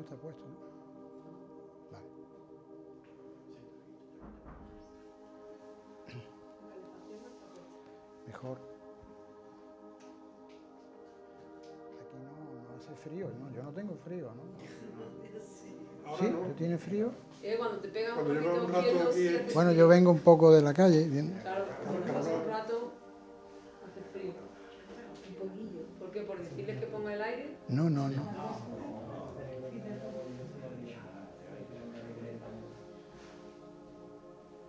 está puesto, ¿no? Vale. Mejor. Aquí no hace frío, ¿no? Yo no tengo frío, ¿no? ¿Sí? ¿Tú tienes frío? Cuando te pega un poquito poquito frío, aquí... Bueno, yo vengo un poco de la calle. Bien. Claro, cuando pasa un rato, hace frío. Un poquillo. ¿Por qué? ¿Por decirles que ponga el aire? No.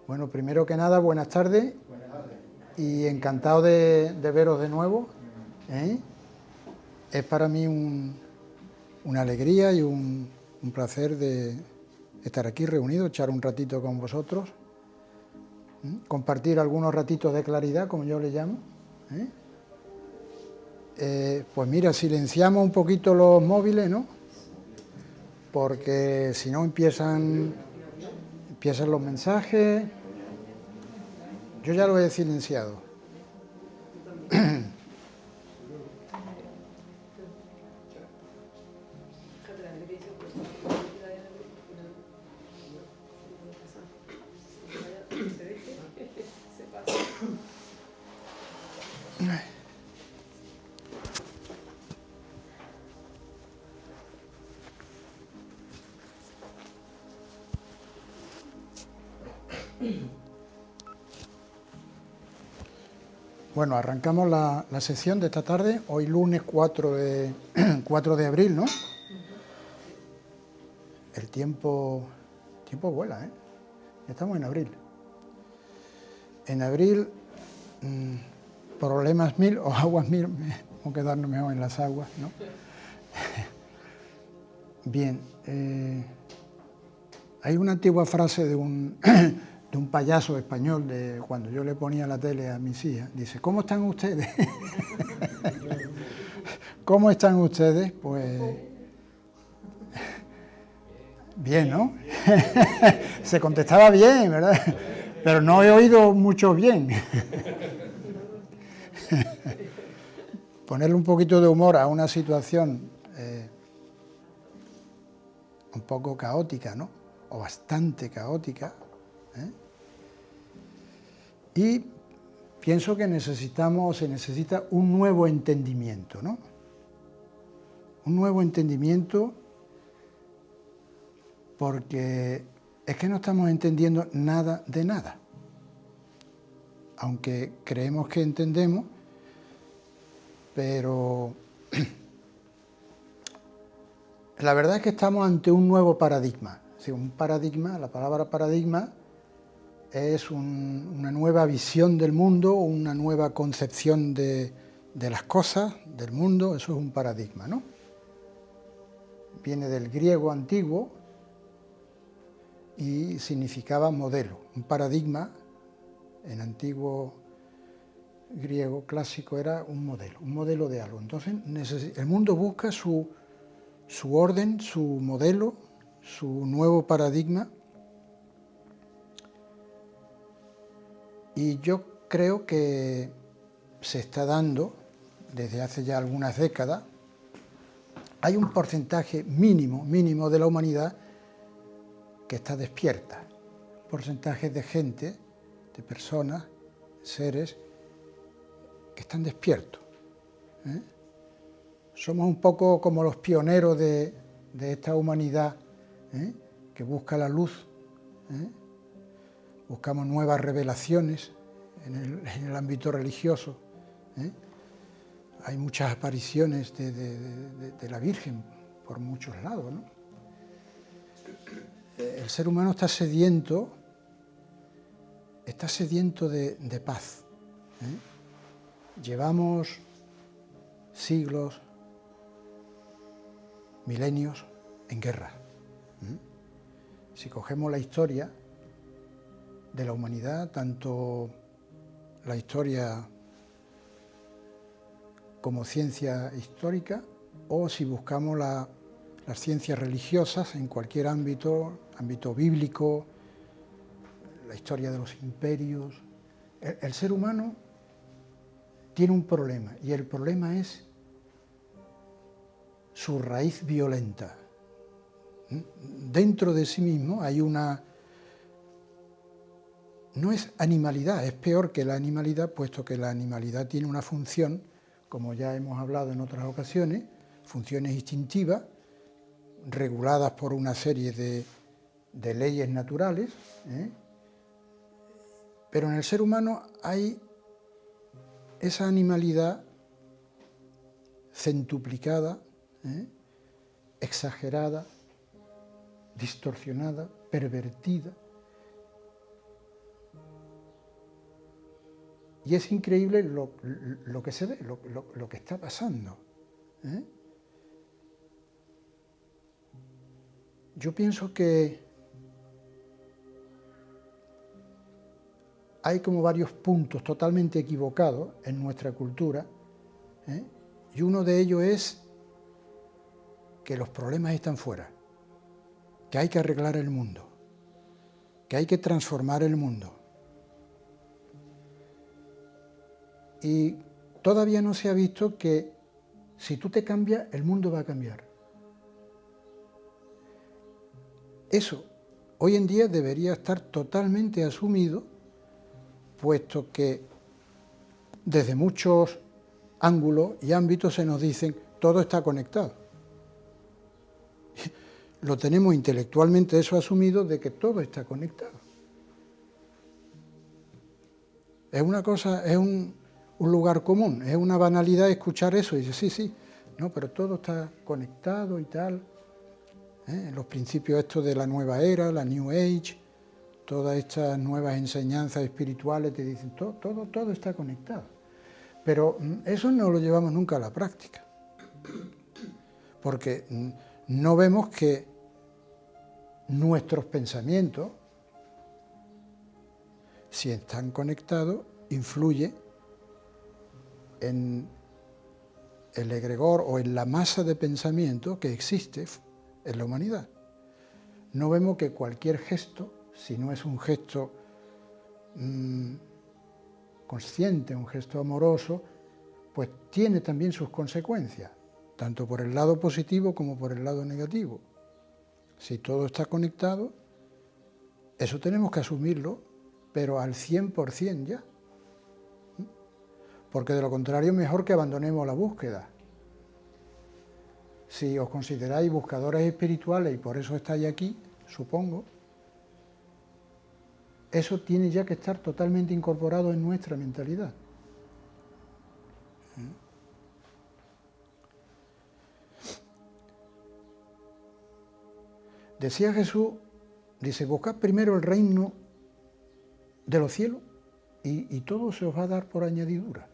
Bueno, primero que nada, buenas tardes. Y encantado de veros de nuevo. Es para mí una alegría y un placer de estar aquí reunidos, echar un ratito con vosotros, compartir algunos ratitos de claridad, como yo le llamo. Pues mira, silenciamos un poquito los móviles, ¿no? Porque si no empiezan los mensajes. Yo ya lo he silenciado. Bueno, arrancamos la sesión de esta tarde, hoy lunes 4 de abril, ¿no? El tiempo vuela, ¿eh? Ya estamos en abril. En abril, problemas mil o aguas mil, vamos a quedarnos mejor en las aguas, ¿no? Bien, hay una antigua frase de un payaso español, de cuando yo le ponía la tele a mis hijas, dice: ¿cómo están ustedes? ¿Cómo están ustedes? Pues bien, ¿no? Se contestaba bien, ¿verdad? Pero no he oído mucho bien. Ponerle un poquito de humor a una situación un poco caótica, ¿no? O bastante caótica. Y pienso que se necesita un nuevo entendimiento, ¿no? Un nuevo entendimiento, porque es que no estamos entendiendo nada de nada. Aunque creemos que entendemos, pero la verdad es que estamos ante un nuevo paradigma. Sí, un paradigma, la palabra paradigma es una nueva visión del mundo, una nueva concepción de las cosas, del mundo. Eso es un paradigma, ¿no? Viene del griego antiguo y significaba modelo. Un paradigma en antiguo griego clásico era un modelo de algo. Entonces el mundo busca su orden, su modelo, su nuevo paradigma. Y yo creo que se está dando desde hace ya algunas décadas. Hay un porcentaje mínimo de la humanidad que está despierta. Porcentaje de gente, de personas, seres que están despiertos. Somos un poco como los pioneros de esta humanidad que busca la luz. Buscamos nuevas revelaciones en el ámbito religioso. Hay muchas apariciones de la Virgen por muchos lados, ¿no? El ser humano está sediento de paz. Llevamos siglos, milenios en guerra. Si cogemos la historia de la humanidad, tanto la historia como ciencia histórica, o si buscamos las ciencias religiosas en cualquier ámbito bíblico, la historia de los imperios, el ser humano tiene un problema, y el problema es su raíz violenta, Dentro de sí mismo hay una... No es animalidad, es peor que la animalidad, puesto que la animalidad tiene una función, como ya hemos hablado en otras ocasiones, funciones instintivas, reguladas por una serie de leyes naturales, pero en el ser humano hay esa animalidad centuplicada, exagerada, distorsionada, pervertida. Y es increíble lo que se ve, lo que está pasando. Yo pienso que hay como varios puntos totalmente equivocados en nuestra cultura, y uno de ellos es que los problemas están fuera, que hay que arreglar el mundo, que hay que transformar el mundo. Y todavía no se ha visto que si tú te cambias, el mundo va a cambiar. Eso hoy en día debería estar totalmente asumido, puesto que desde muchos ángulos y ámbitos se nos dicen todo está conectado. Lo tenemos intelectualmente eso asumido de que todo está conectado. Es una cosa, es un lugar común, es una banalidad escuchar eso y decir sí, no, pero todo está conectado y tal. Los principios estos de la nueva era, la New Age, todas estas nuevas enseñanzas espirituales te dicen todo está conectado. Pero eso no lo llevamos nunca a la práctica, porque no vemos que nuestros pensamientos, si están conectados, influye en el egregor o en la masa de pensamiento que existe en la humanidad. No vemos que cualquier gesto, si no es un gesto consciente, un gesto amoroso, pues tiene también sus consecuencias, tanto por el lado positivo como por el lado negativo. Si todo está conectado, eso tenemos que asumirlo, pero al 100% ya. Porque de lo contrario, mejor que abandonemos la búsqueda. Si os consideráis buscadores espirituales y por eso estáis aquí, supongo, eso tiene ya que estar totalmente incorporado en nuestra mentalidad. Decía Jesús, dice, buscad primero el reino de los cielos y todo se os va a dar por añadidura.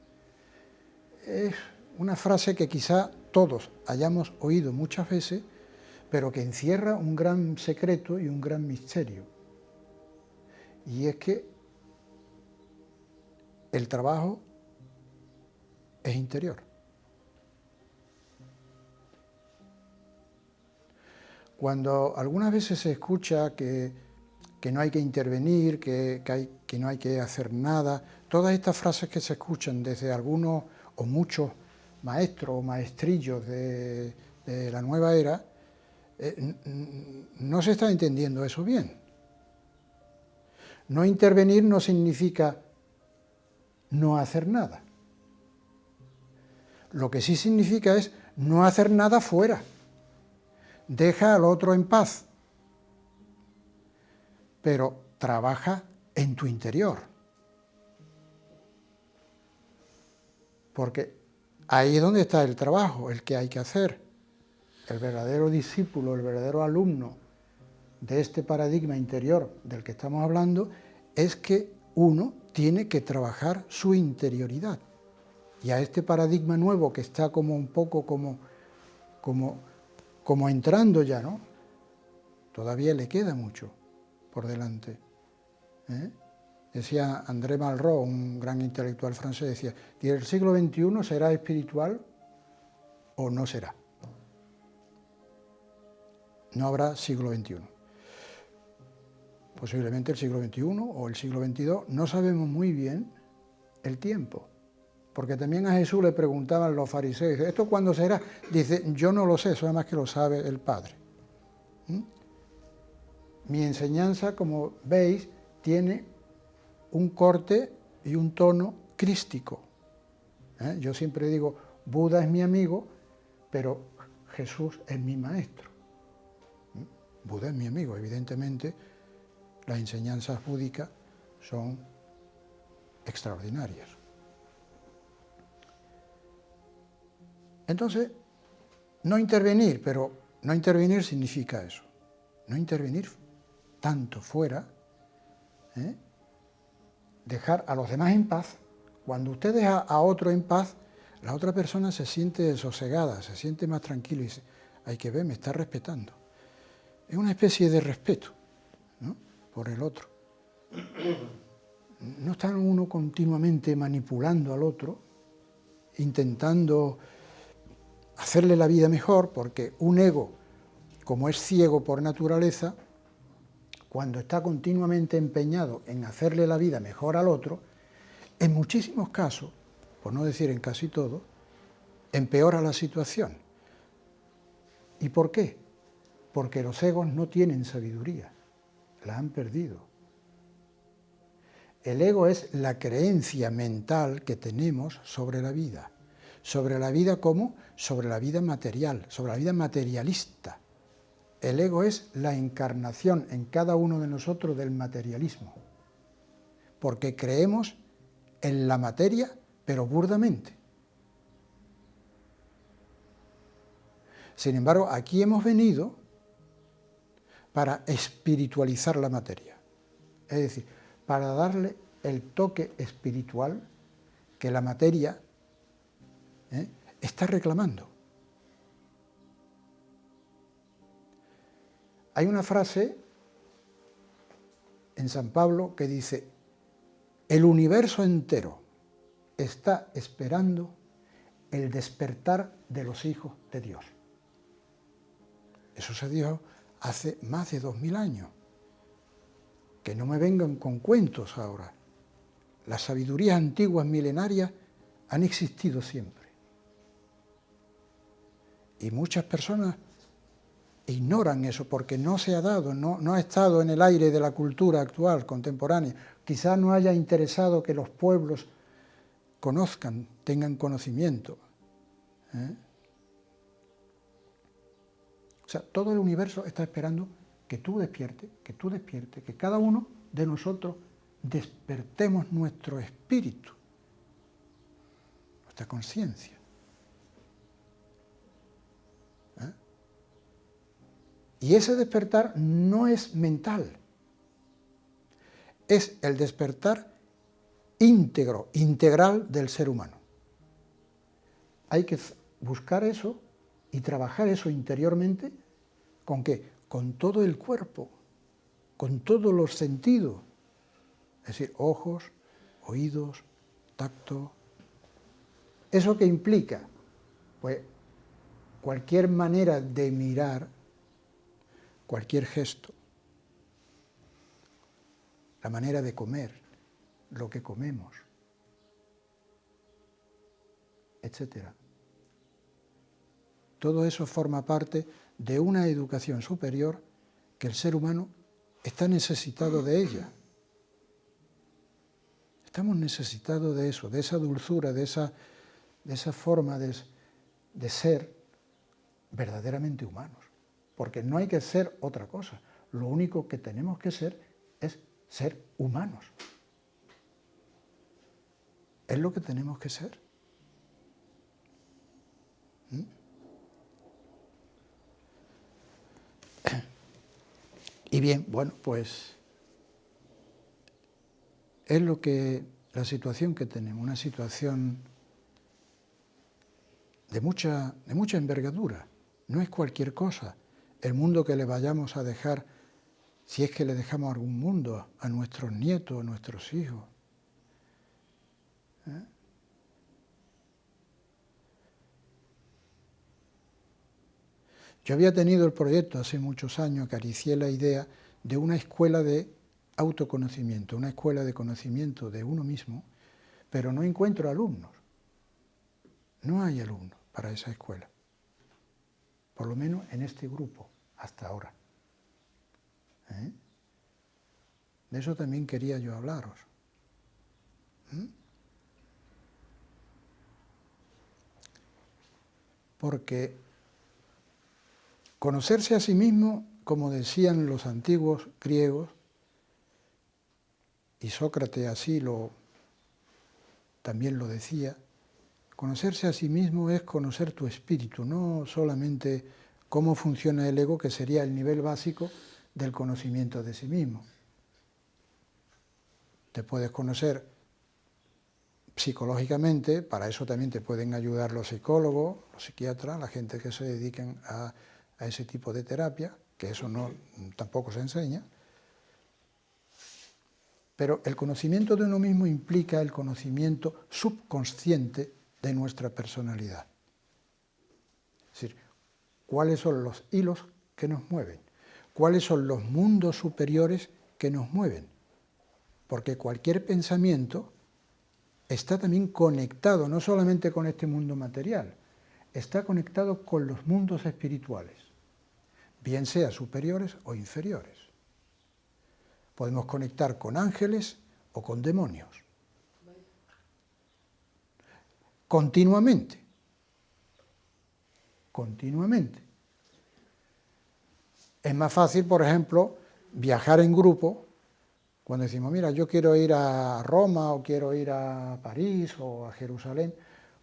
Es una frase que quizá todos hayamos oído muchas veces, pero que encierra un gran secreto y un gran misterio. Y es que el trabajo es interior. Cuando algunas veces se escucha que no hay que intervenir, que no hay que hacer nada, todas estas frases que se escuchan desde algunos o muchos maestros o maestrillos de la nueva era, no se está entendiendo eso bien. No intervenir no significa no hacer nada. Lo que sí significa es no hacer nada fuera. Deja al otro en paz, pero trabaja en tu interior. Porque ahí es donde está el trabajo, el que hay que hacer. El verdadero discípulo, el verdadero alumno de este paradigma interior del que estamos hablando, es que uno tiene que trabajar su interioridad. Y a este paradigma nuevo que está como un poco como entrando ya, ¿no? Todavía le queda mucho por delante. Decía André Malraux, un gran intelectual francés, decía, ¿el siglo XXI será espiritual o no será? No habrá siglo XXI. Posiblemente el siglo XXI o el siglo XXII, no sabemos muy bien el tiempo. Porque también a Jesús le preguntaban los fariseos, ¿esto cuándo será? Dice, yo no lo sé, eso además que lo sabe el Padre. ¿Mm? Mi enseñanza, como veis, tiene un corte y un tono crístico. Yo siempre digo, Buda es mi amigo, pero Jesús es mi maestro. Buda es mi amigo, evidentemente las enseñanzas búdicas son extraordinarias. Entonces, no intervenir, pero no intervenir significa eso, no intervenir tanto fuera, dejar a los demás en paz. Cuando usted deja a otro en paz, la otra persona se siente sosegada, se siente más tranquilo y dice, hay que ver, me está respetando. Es una especie de respeto, ¿no?, por el otro. No está uno continuamente manipulando al otro, intentando hacerle la vida mejor, porque un ego, como es ciego por naturaleza, cuando está continuamente empeñado en hacerle la vida mejor al otro, en muchísimos casos, por no decir en casi todos, empeora la situación. ¿Y por qué? Porque los egos no tienen sabiduría, la han perdido. El ego es la creencia mental que tenemos sobre la vida. ¿Sobre la vida cómo? Sobre la vida material, sobre la vida materialista. El ego es la encarnación en cada uno de nosotros del materialismo, porque creemos en la materia, pero burdamente. Sin embargo, aquí hemos venido para espiritualizar la materia, es decir, para darle el toque espiritual que la materia está reclamando. Hay una frase en San Pablo que dice, el universo entero está esperando el despertar de los hijos de Dios. Eso se dijo hace más de 2000 años. Que no me vengan con cuentos ahora. Las sabidurías antiguas milenarias han existido siempre. Y muchas personas ignoran eso porque no se ha dado, no ha estado en el aire de la cultura actual, contemporánea. Quizás no haya interesado que los pueblos conozcan, tengan conocimiento. O sea, todo el universo está esperando que tú despiertes, que cada uno de nosotros despertemos nuestro espíritu, nuestra conciencia. Y ese despertar no es mental, es el despertar íntegro, integral del ser humano. Hay que buscar eso y trabajar eso interiormente, ¿con qué? Con todo el cuerpo, con todos los sentidos, es decir, ojos, oídos, tacto. ¿Eso qué implica? Pues cualquier manera de mirar, cualquier gesto, la manera de comer, lo que comemos, etcétera. Todo eso forma parte de una educación superior que el ser humano está necesitado de ella. Estamos necesitados de eso, de esa dulzura, de esa forma de ser verdaderamente humanos. Porque no hay que ser otra cosa. Lo único que tenemos que ser es ser humanos. Es lo que tenemos que ser. Y bien, bueno, pues es la situación que tenemos, una situación de mucha envergadura. No es cualquier cosa el mundo que le vayamos a dejar, si es que le dejamos algún mundo a nuestros nietos, a nuestros hijos. Yo había tenido el proyecto hace muchos años, acaricié la idea de una escuela de autoconocimiento, una escuela de conocimiento de uno mismo, pero no encuentro alumnos. No hay alumnos para esa escuela, por lo menos en este grupo, hasta ahora. De eso también quería yo hablaros. Porque conocerse a sí mismo, como decían los antiguos griegos, y Sócrates así también lo decía, conocerse a sí mismo es conocer tu espíritu, no solamente cómo funciona el ego, que sería el nivel básico del conocimiento de sí mismo. Te puedes conocer psicológicamente, para eso también te pueden ayudar los psicólogos, los psiquiatras, la gente que se dedican a ese tipo de terapia, que eso tampoco se enseña. Pero el conocimiento de uno mismo implica el conocimiento subconsciente de nuestra personalidad. Es decir, cuáles son los hilos que nos mueven, cuáles son los mundos superiores que nos mueven. Porque cualquier pensamiento está también conectado, no solamente con este mundo material, está conectado con los mundos espirituales, bien sea superiores o inferiores. Podemos conectar con ángeles o con demonios. Continuamente. Continuamente. Es más fácil, por ejemplo, viajar en grupo, cuando decimos, mira, yo quiero ir a Roma o quiero ir a París o a Jerusalén,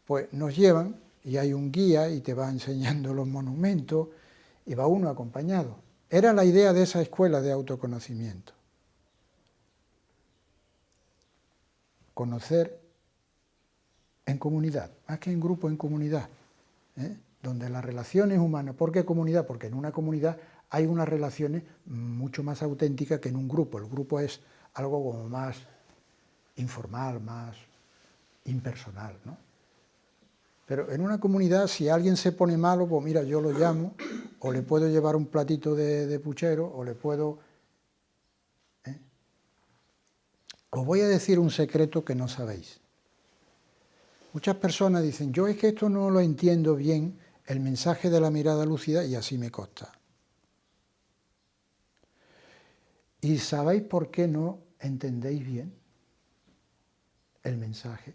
pues nos llevan y hay un guía y te va enseñando los monumentos y va uno acompañado. Era la idea de esa escuela de autoconocimiento. Conocer en comunidad, más que en grupo, en comunidad, donde las relaciones humanas, ¿por qué comunidad? Porque en una comunidad hay unas relaciones mucho más auténticas que en un grupo. El grupo es algo como más informal, más impersonal, ¿no? Pero en una comunidad, si alguien se pone malo, pues mira, yo lo llamo, o le puedo llevar un platito de puchero, o le puedo... Os voy a decir un secreto que no sabéis. Muchas personas dicen, yo es que esto no lo entiendo bien, el mensaje de la mirada lúcida, y así me consta. ¿Y sabéis por qué no entendéis bien el mensaje?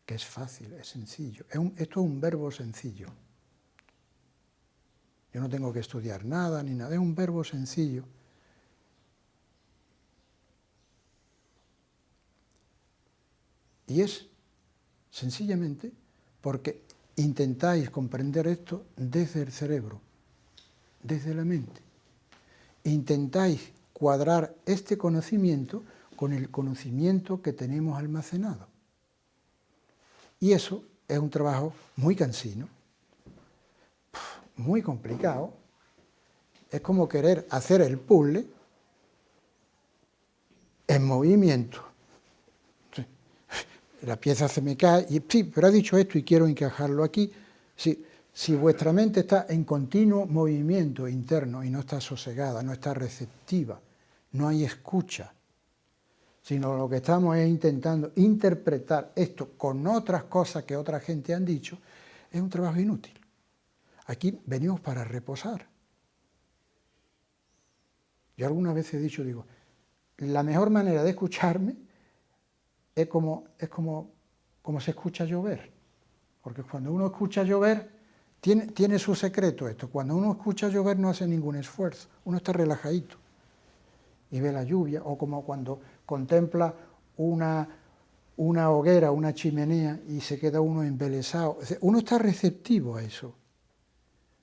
Que es fácil, es sencillo. Esto es un verbo sencillo. Yo no tengo que estudiar nada ni nada, es un verbo sencillo. Y es sencillamente porque intentáis comprender esto desde el cerebro, desde la mente. Intentáis cuadrar este conocimiento con el conocimiento que tenemos almacenado. Y eso es un trabajo muy cansino, muy complicado. Es como querer hacer el puzzle en movimiento. La pieza se me cae y sí, pero ha dicho esto y quiero encajarlo aquí. Si vuestra mente está en continuo movimiento interno y no está sosegada, no está receptiva, no hay escucha, sino lo que estamos es intentando interpretar esto con otras cosas que otra gente han dicho, es un trabajo inútil. Aquí venimos para reposar. Yo algunas veces he dicho, digo, la mejor manera de escucharme es como se escucha llover. Porque cuando uno escucha llover, tiene su secreto esto. Cuando uno escucha llover no hace ningún esfuerzo, uno está relajadito y ve la lluvia, o como cuando contempla una hoguera, una chimenea y se queda uno embelesado. Uno está receptivo a eso.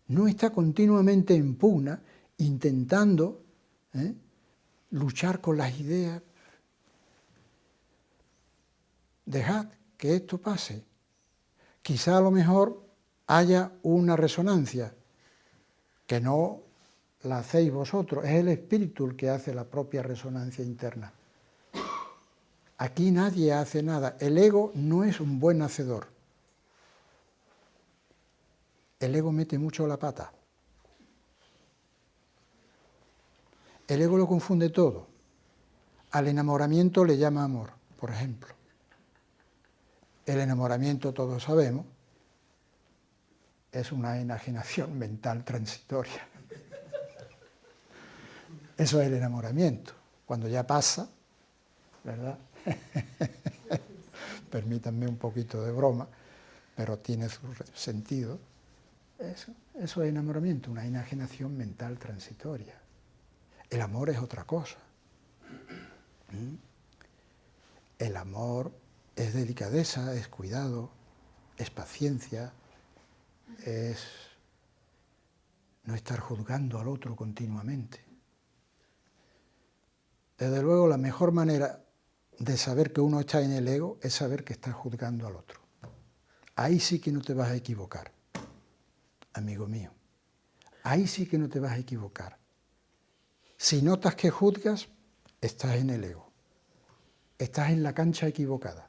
No está continuamente en pugna, intentando luchar con las ideas. Dejad que esto pase. Quizá a lo mejor haya una resonancia, que no la hacéis vosotros, es el espíritu el que hace la propia resonancia interna. Aquí nadie hace nada. El ego no es un buen hacedor. El ego mete mucho la pata. El ego lo confunde todo. Al enamoramiento le llama amor, por ejemplo. El enamoramiento, todos sabemos, es una enajenación mental transitoria. Eso es el enamoramiento. Cuando ya pasa, ¿verdad? Permítanme un poquito de broma, pero tiene su sentido. Eso es enamoramiento, una enajenación mental transitoria. El amor es otra cosa. El amor es delicadeza, es cuidado, es paciencia, es no estar juzgando al otro continuamente. Desde luego, la mejor manera de saber que uno está en el ego es saber que está juzgando al otro. Ahí sí que no te vas a equivocar, amigo mío. Ahí sí que no te vas a equivocar. Si notas que juzgas, estás en el ego. Estás en la cancha equivocada.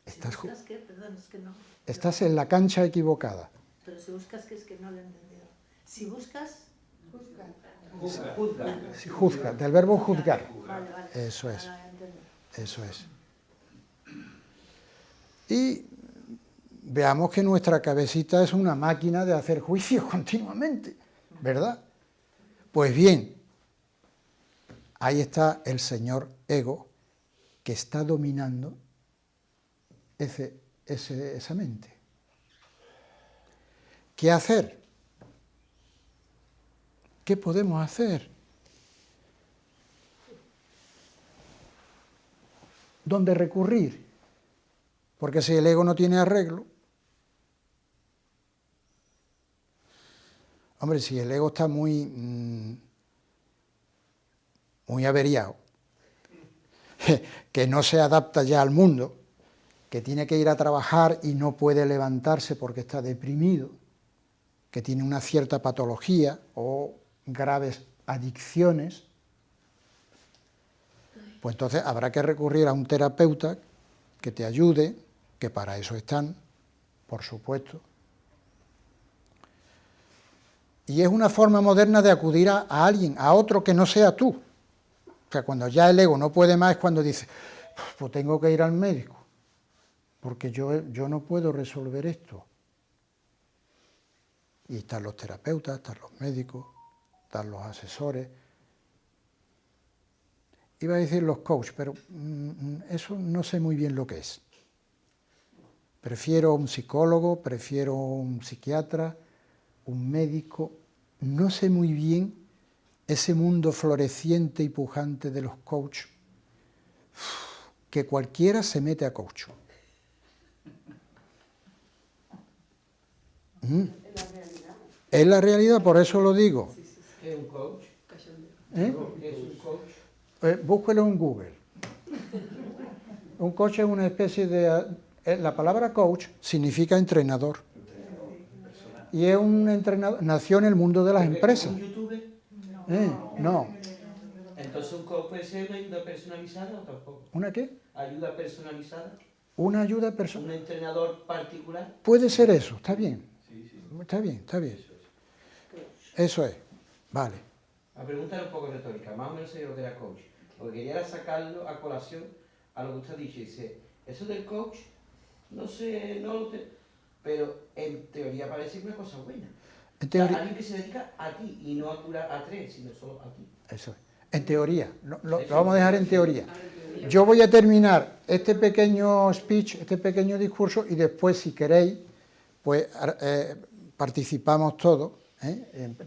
¿Buscas qué? Perdón, es que no. Estás en la cancha equivocada. Pero si buscas, ¿qué? Es que no lo he entendido. Si buscas... Si juzga, del verbo juzgar. Vale, vale. Eso es. Ahora entiendo. Eso es. Y veamos que nuestra cabecita es una máquina de hacer juicios continuamente, ¿verdad? Pues bien, ahí está el señor ego que está dominando esa mente. ¿Qué hacer? ¿Qué podemos hacer? ¿Dónde recurrir? Porque si el ego no tiene arreglo, hombre, si el ego está muy averiado, que no se adapta ya al mundo, que tiene que ir a trabajar y no puede levantarse porque está deprimido, que tiene una cierta patología o graves adicciones, pues entonces habrá que recurrir a un terapeuta que te ayude, que para eso están, por supuesto. Y es una forma moderna de acudir a alguien, a otro que no sea tú. O sea, cuando ya el ego no puede más es cuando dice, pues tengo que ir al médico, porque yo no puedo resolver esto. Y están los terapeutas, están los médicos, están los asesores. Iba a decir los coaches, pero eso no sé muy bien lo que es. Prefiero un psicólogo, prefiero un psiquiatra, un médico. No sé muy bien ese mundo floreciente y pujante de los coaches, que cualquiera se mete a coach. Es la realidad, por eso lo digo. ¿Qué es un coach? ¿Eh? ¿Qué es un coach? Búsquelo en Google. Un coach es una especie de... La palabra coach significa entrenador. Y es un entrenador, nació en el mundo de las empresas. ¿Un youtuber? No. Entonces un coach puede ser una ayuda personalizada o tampoco. ¿Una qué? ¿Ayuda personalizada? Una ayuda ¿Un personal. entrenador particular? Puede ser eso, está bien. Sí. Está bien, está bien. Eso es, vale. La pregunta era un poco retórica, más o menos sé lo que era coach. Lo que quería era sacarlo a colación a lo que usted ha dicho. Dice, eso del coach, no sé, no lo sé, pero en teoría parece una cosa buena. En teoría, Alguien que se dedica a ti y no a curar a tres, sino solo a ti. eso es. En teoría, lo vamos a dejar en teoría. Yo voy a terminar este pequeño speech, este pequeño discurso, y después, si queréis, pues participamos todos,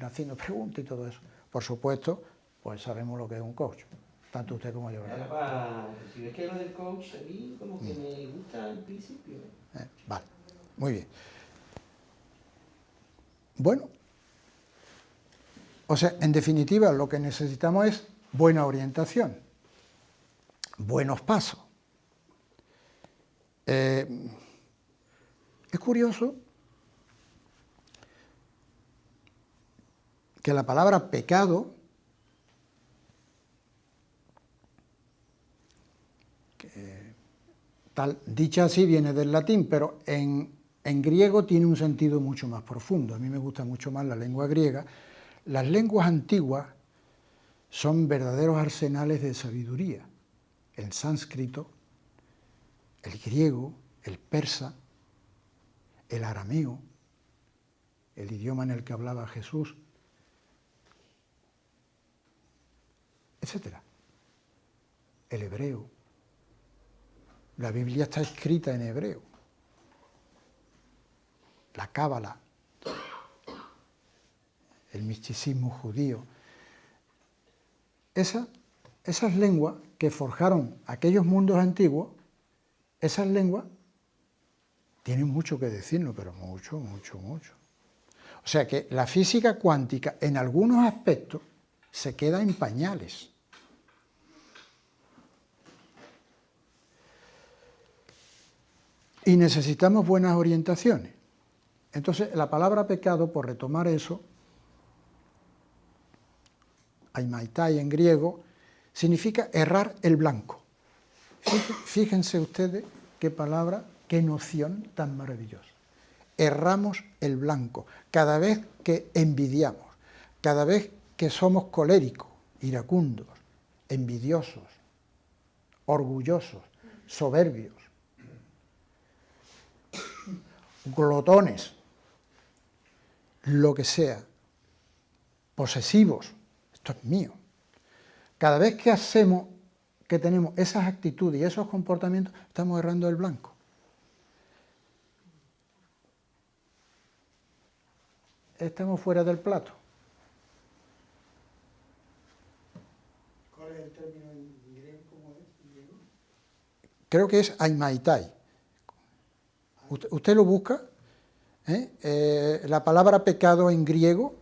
haciendo preguntas y todo eso. Por supuesto, pues sabemos lo que es un coach, tanto usted como yo, ¿verdad? Si ves que lo del coach a mí como que me gusta al principio. Vale, muy bien. Bueno, o sea, en definitiva, lo que necesitamos es buena orientación, buenos pasos. Es curioso que la palabra pecado, dicha así viene del latín, pero en griego tiene un sentido mucho más profundo. A mí me gusta mucho más la lengua griega. Las lenguas antiguas son verdaderos arsenales de sabiduría. El sánscrito, el griego, el persa, el arameo, el idioma en el que hablaba Jesús, etc. el hebreo. La Biblia está escrita en hebreo. La cábala, el misticismo judío. Esas lenguas que forjaron aquellos mundos antiguos, esas lenguas tienen mucho que decirnos, pero mucho, mucho, mucho. O sea que la física cuántica, en algunos aspectos, se queda en pañales. Y necesitamos buenas orientaciones. Entonces, la palabra pecado, por retomar eso, aimaitai en griego, significa errar el blanco. Fíjense ustedes qué palabra, qué noción tan maravillosa. Erramos el blanco. Cada vez que envidiamos, cada vez que somos coléricos, iracundos, envidiosos, orgullosos, soberbios, glotones, lo que sea, posesivos, esto es mío. Cada vez que hacemos, que tenemos esas actitudes y esos comportamientos, estamos errando el blanco. Estamos fuera del plato. ¿Cuál es el término en griego? ¿Cómo es en griego? Creo que es aimaitai. Usted lo busca, la palabra pecado en griego,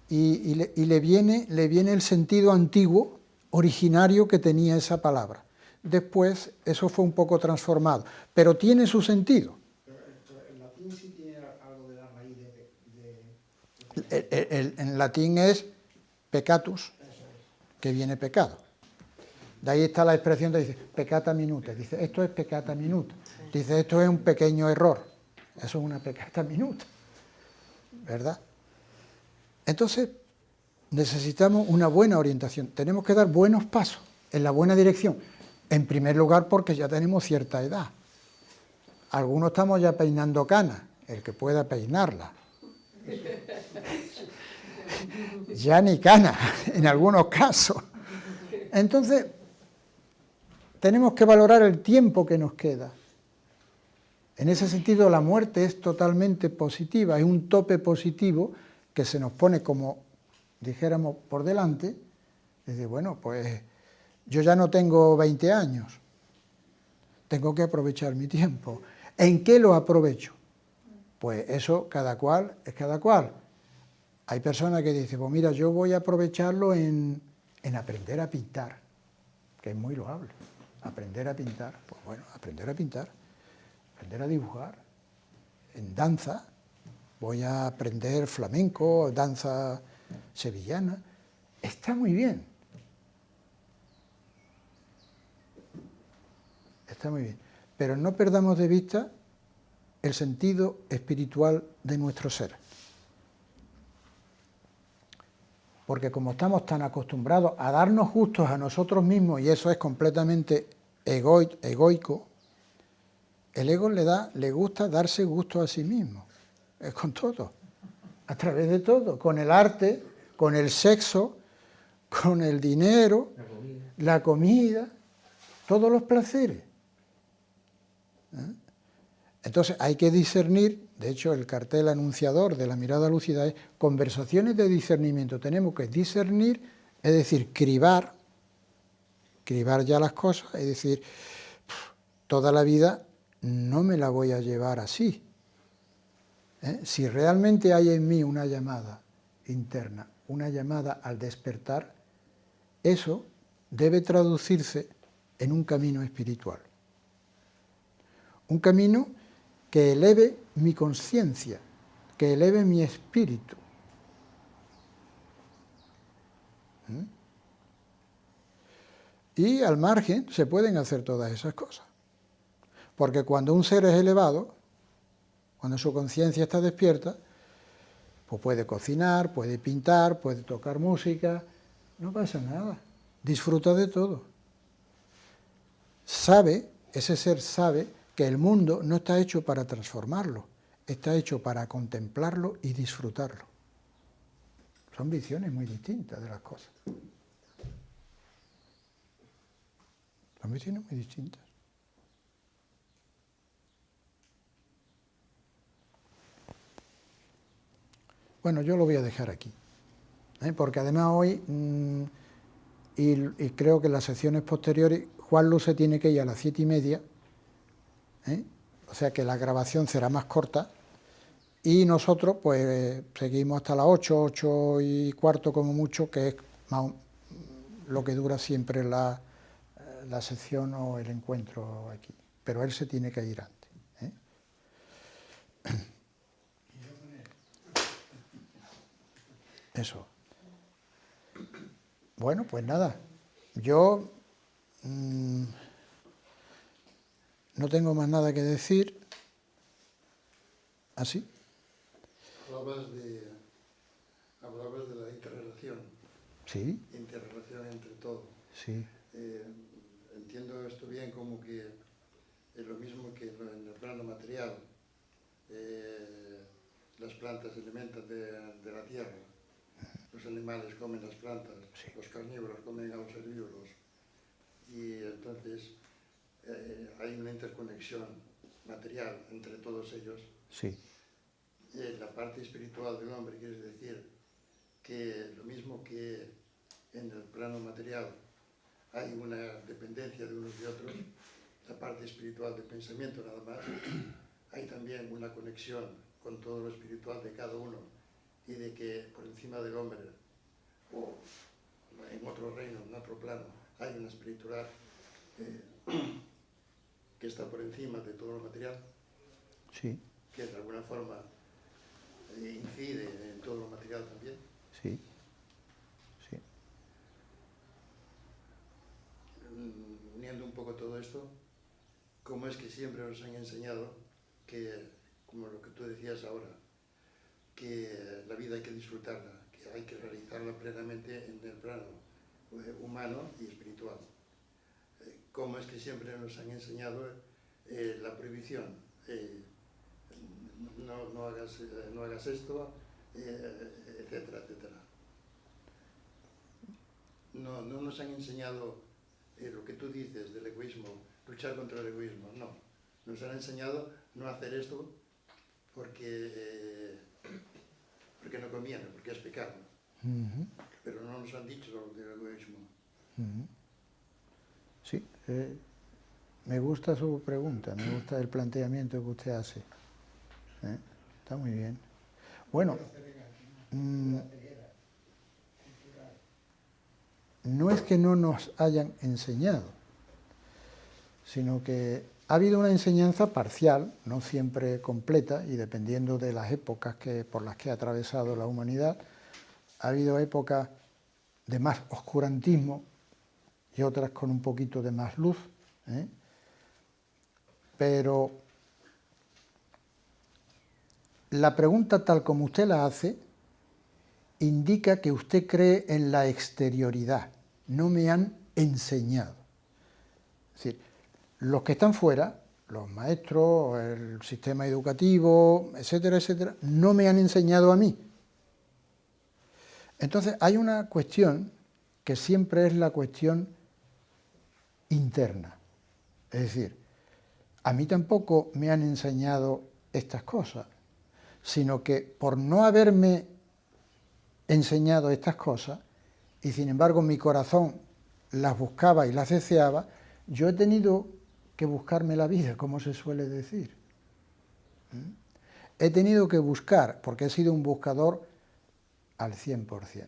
y le viene el sentido antiguo, originario que tenía esa palabra. Después eso fue un poco transformado, pero tiene su sentido. Pero el latín sí tiene algo de la raíz En latín es peccatus, que viene pecado. De ahí está la expresión que dice peccata minuta. Dice, esto es peccata minuta. Dice, esto es un pequeño error. Eso es una peccata minuta. ¿Verdad? Entonces, necesitamos una buena orientación. Tenemos que dar buenos pasos en la buena dirección. En primer lugar, porque ya tenemos cierta edad. Algunos estamos ya peinando canas, el que pueda peinarla. Ya ni canas, en algunos casos. Entonces, tenemos que valorar el tiempo que nos queda. En ese sentido, la muerte es totalmente positiva, es un tope positivo que se nos pone como, dijéramos, por delante. Dice, bueno, pues yo ya no tengo 20 años, tengo que aprovechar mi tiempo. ¿En qué lo aprovecho? Pues eso, cada cual es cada cual. Hay personas que dicen, pues mira, yo voy a aprovecharlo en aprender a pintar, que es muy loable. Aprender a pintar, pues bueno, aprender a pintar, aprender a dibujar. En danza, voy a aprender flamenco, danza sevillana. Está muy bien. Está muy bien. Pero no perdamos de vista el sentido espiritual de nuestro ser. Porque como estamos tan acostumbrados a darnos gustos a nosotros mismos, y eso es completamente egoico, el ego le gusta darse gusto a sí mismo. Es con todo, a través de todo, con el arte, con el sexo, con el dinero, la comida, todos los placeres. Entonces hay que discernir, de hecho el cartel anunciador de la mirada lúcida es conversaciones de discernimiento. Tenemos que discernir, es decir, cribar ya las cosas, es decir, toda la vida no me la voy a llevar así. Si realmente hay en mí una llamada interna, una llamada al despertar, eso debe traducirse en un camino espiritual. Un camino que eleve mi conciencia, que eleve mi espíritu. Y al margen se pueden hacer todas esas cosas. Porque cuando un ser es elevado, cuando su conciencia está despierta, pues puede cocinar, puede pintar, puede tocar música, no pasa nada, disfruta de todo. Ese ser sabe que el mundo no está hecho para transformarlo, está hecho para contemplarlo y disfrutarlo. Son visiones muy distintas de las cosas. Son visiones muy distintas. Bueno, yo lo voy a dejar aquí, porque además hoy, y creo que en las secciones posteriores, Juanlu se tiene que ir a las 7:30, o sea que la grabación será más corta, y nosotros pues seguimos hasta las 8, 8:15 como mucho, que es lo que dura siempre la sección o el encuentro aquí, pero él se tiene que ir antes. Eso. Bueno, pues nada, yo no tengo más nada que decir. ¿Así? Hablabas de la interrelación. Sí, Interrelación entre todo. sí, Entiendo esto bien como que es lo mismo que en el plano material. Las plantas se alimentan de la tierra, los animales comen las plantas, Sí. los carnívoros comen a los herbívoros, y entonces hay una interconexión material entre todos ellos. sí, La parte espiritual del hombre quiere decir que lo mismo que en el plano material hay una dependencia de unos y otros, la parte espiritual del pensamiento nada más, hay también una conexión con todo lo espiritual de cada uno, y de que por encima del hombre, o en otro reino, en otro plano, hay una espiritualidad que está por encima de todo lo material, sí, que de alguna forma incide en todo lo material también. sí, sí. Uniendo un poco todo esto, cómo es que siempre nos han enseñado que, como lo que tú decías ahora, que la vida hay que disfrutarla, que hay que realizarla plenamente en el plano humano y espiritual. Cómo es que siempre nos han enseñado la prohibición, no hagas esto, etcétera, etcétera. No nos han enseñado lo que tú dices del egoísmo, luchar contra el egoísmo, no. Nos han enseñado no hacer esto porque no conviene, porque es pecado. Pero no nos han dicho lo del egoísmo. Sí, me gusta su pregunta, me gusta el planteamiento que usted hace. Está muy bien. Bueno, no es que no nos hayan enseñado, sino que ha habido una enseñanza parcial, no siempre completa, y dependiendo de las épocas por las que ha atravesado la humanidad, ha habido épocas de más oscurantismo y otras con un poquito de más luz, pero la pregunta tal como usted la hace indica que usted cree en la exterioridad. No me han enseñado. Es decir, los que están fuera, los maestros, el sistema educativo, etcétera, etcétera, no me han enseñado a mí. Entonces hay una cuestión que siempre es la cuestión interna. Es decir, a mí tampoco me han enseñado estas cosas, sino que por no haberme enseñado estas cosas, y sin embargo mi corazón las buscaba y las deseaba, yo he tenido que buscarme la vida, como se suele decir. He tenido que buscar, porque he sido un buscador al 100%.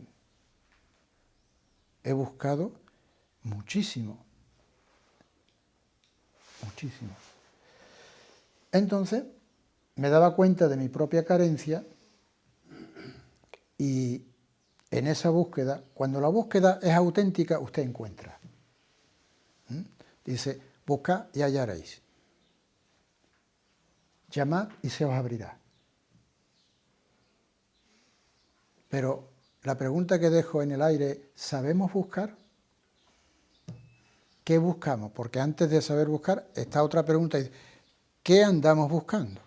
He buscado muchísimo, muchísimo. Entonces, me daba cuenta de mi propia carencia y en esa búsqueda, cuando la búsqueda es auténtica, usted encuentra. Dice, buscad y hallaréis. Llamad y se os abrirá. Pero la pregunta que dejo en el aire, ¿sabemos buscar? ¿Qué buscamos? Porque antes de saber buscar está otra pregunta, ¿qué andamos buscando?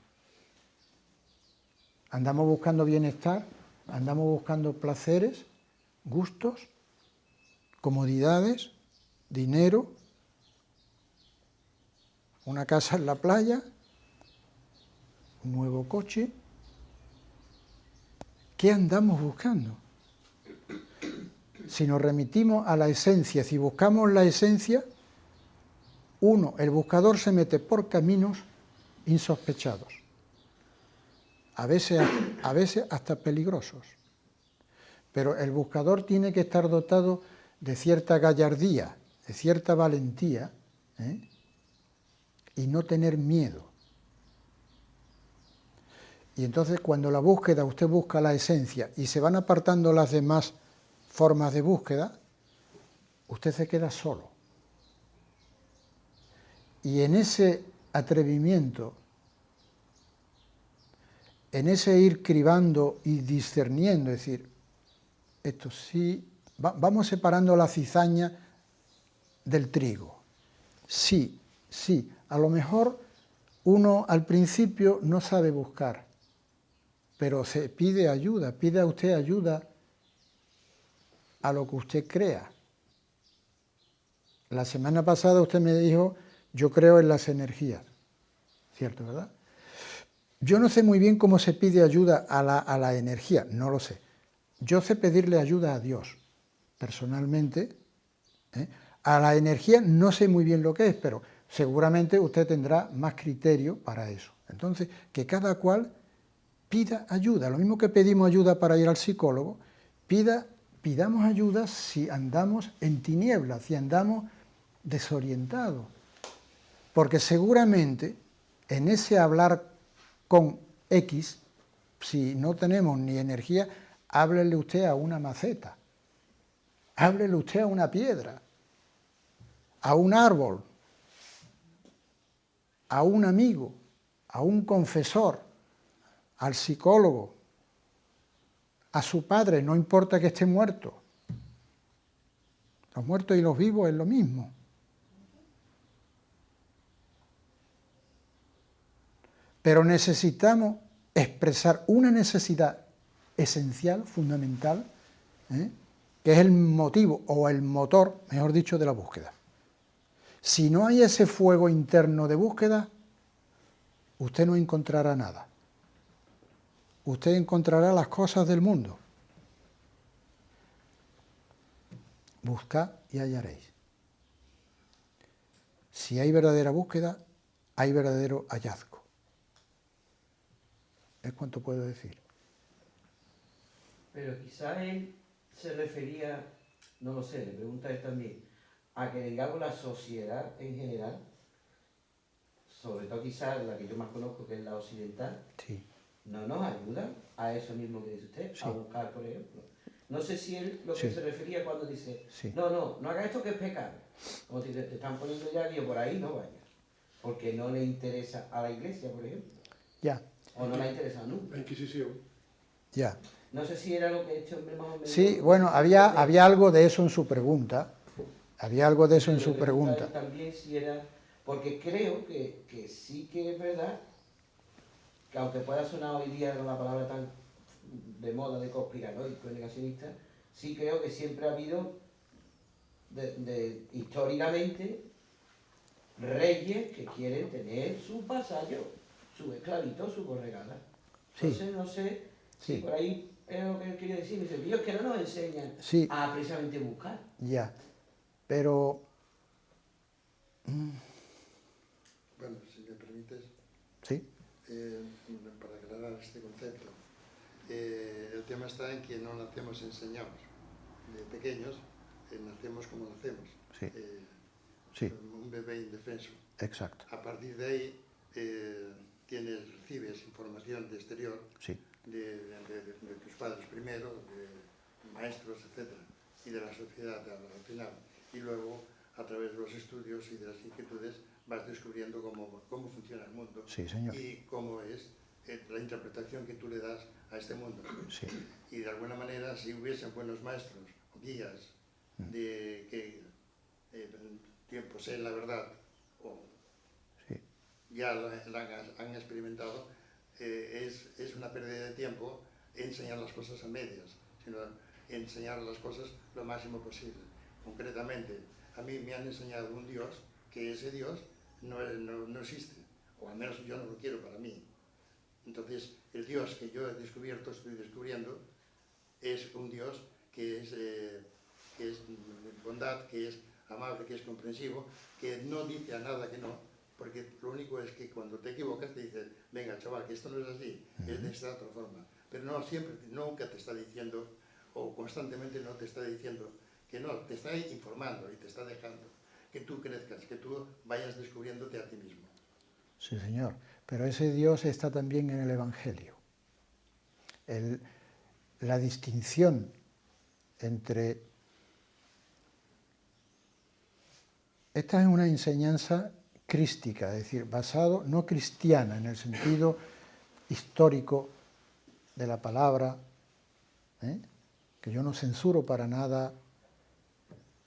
¿Andamos buscando bienestar? ¿Andamos buscando placeres, gustos, comodidades, dinero? una casa en la playa, un nuevo coche. ¿Qué andamos buscando? Si nos remitimos a la esencia, si buscamos la esencia, el buscador se mete por caminos insospechados, a veces hasta peligrosos. Pero el buscador tiene que estar dotado de cierta gallardía, de cierta valentía, y no tener miedo. Y entonces cuando la búsqueda, usted busca la esencia y se van apartando las demás formas de búsqueda, usted se queda solo. Y en ese atrevimiento, en ese ir cribando y discerniendo, es decir, esto sí, vamos separando la cizaña del trigo. Sí, sí, a lo mejor uno al principio no sabe buscar, pero se pide ayuda, pide a usted ayuda a lo que usted crea. La semana pasada usted me dijo, yo creo en las energías, ¿cierto, verdad? Yo no sé muy bien cómo se pide ayuda a la energía, no lo sé. Yo sé pedirle ayuda a Dios, personalmente. A la energía no sé muy bien lo que es, pero seguramente usted tendrá más criterio para eso. Entonces, que cada cual pida ayuda. Lo mismo que pedimos ayuda para ir al psicólogo, pidamos ayuda si andamos en tinieblas, si andamos desorientados. Porque seguramente en ese hablar con X, si no tenemos ni energía, háblele usted a una maceta, háblele usted a una piedra, a un árbol, a un amigo, a un confesor, al psicólogo, a su padre, no importa que esté muerto. Los muertos y los vivos es lo mismo. Pero necesitamos expresar una necesidad esencial, fundamental, que es el motivo o el motor, mejor dicho, de la búsqueda. Si no hay ese fuego interno de búsqueda, usted no encontrará nada. Usted encontrará las cosas del mundo. Buscad y hallaréis. Si hay verdadera búsqueda, hay verdadero hallazgo. Es cuanto puedo decir. Pero quizás él se refería, no lo sé, le pregunta a él también, a que digamos la sociedad en general, sobre todo quizás la que yo más conozco, que es la occidental, Sí. no nos ayuda a eso mismo que dice usted, Sí. a buscar, por ejemplo. No sé si él lo que Sí. se refería cuando dice, Sí. no haga esto que es pecado. Como si te están poniendo ya, digo, por ahí no vayas. Porque no le interesa a la iglesia, por ejemplo. Ya, O no le ha interesado nunca. La Inquisición. ya. No sé si era lo que este hombre más o menos... Sí, bueno, había algo de eso en su pregunta. Había algo de eso en su pregunta. También si era... Porque creo que sí que es verdad que aunque pueda sonar hoy día con la palabra tan de moda de conspiranoico y negacionista, sí creo que siempre ha habido, históricamente, reyes que quieren tener sus vasallos, sus esclavitos, sus borregadas. Sí. Entonces no sé si Sí. por ahí es lo que él quería decir. Dice, Dios, que no nos enseñan Sí. a precisamente buscar. Ya. Pero Bueno, si me permites, sí, para aclarar este concepto, el tema está en que no nacemos enseñados. De pequeños nacemos como nacemos. Sí. Sí. Un bebé indefenso. exacto. A partir de ahí recibes información de exterior, Sí. de tus padres primero, de maestros, etc. Y de la sociedad al final. Y luego, a través de los estudios y de las inquietudes, vas descubriendo cómo funciona el mundo. Sí, señor. Y cómo es la interpretación que tú le das a este mundo. Sí. Y de alguna manera, si hubiesen buenos maestros o guías que poseen la verdad o Sí. ya la han experimentado, es una pérdida de tiempo enseñar las cosas a medias, sino enseñar las cosas lo máximo posible. Concretamente, a mí me han enseñado un Dios, que ese Dios no existe, o al menos yo no lo quiero para mí. Entonces, el Dios que yo he descubierto, estoy descubriendo, es un Dios que es bondad, que es amable, que es comprensivo, que no dice a nada que no, porque lo único es que cuando te equivocas te dice, venga chaval, que esto no es así, es de esta otra forma. Pero no siempre, nunca te está diciendo, o constantemente no te está diciendo que no, te está informando y te está dejando que tú crezcas, que tú vayas descubriéndote a ti mismo. Sí, señor, pero ese Dios está también en el Evangelio. La distinción entre... Esta es una enseñanza crística, es decir, basado, no cristiana, en el sentido histórico de la palabra, que yo no censuro para nada.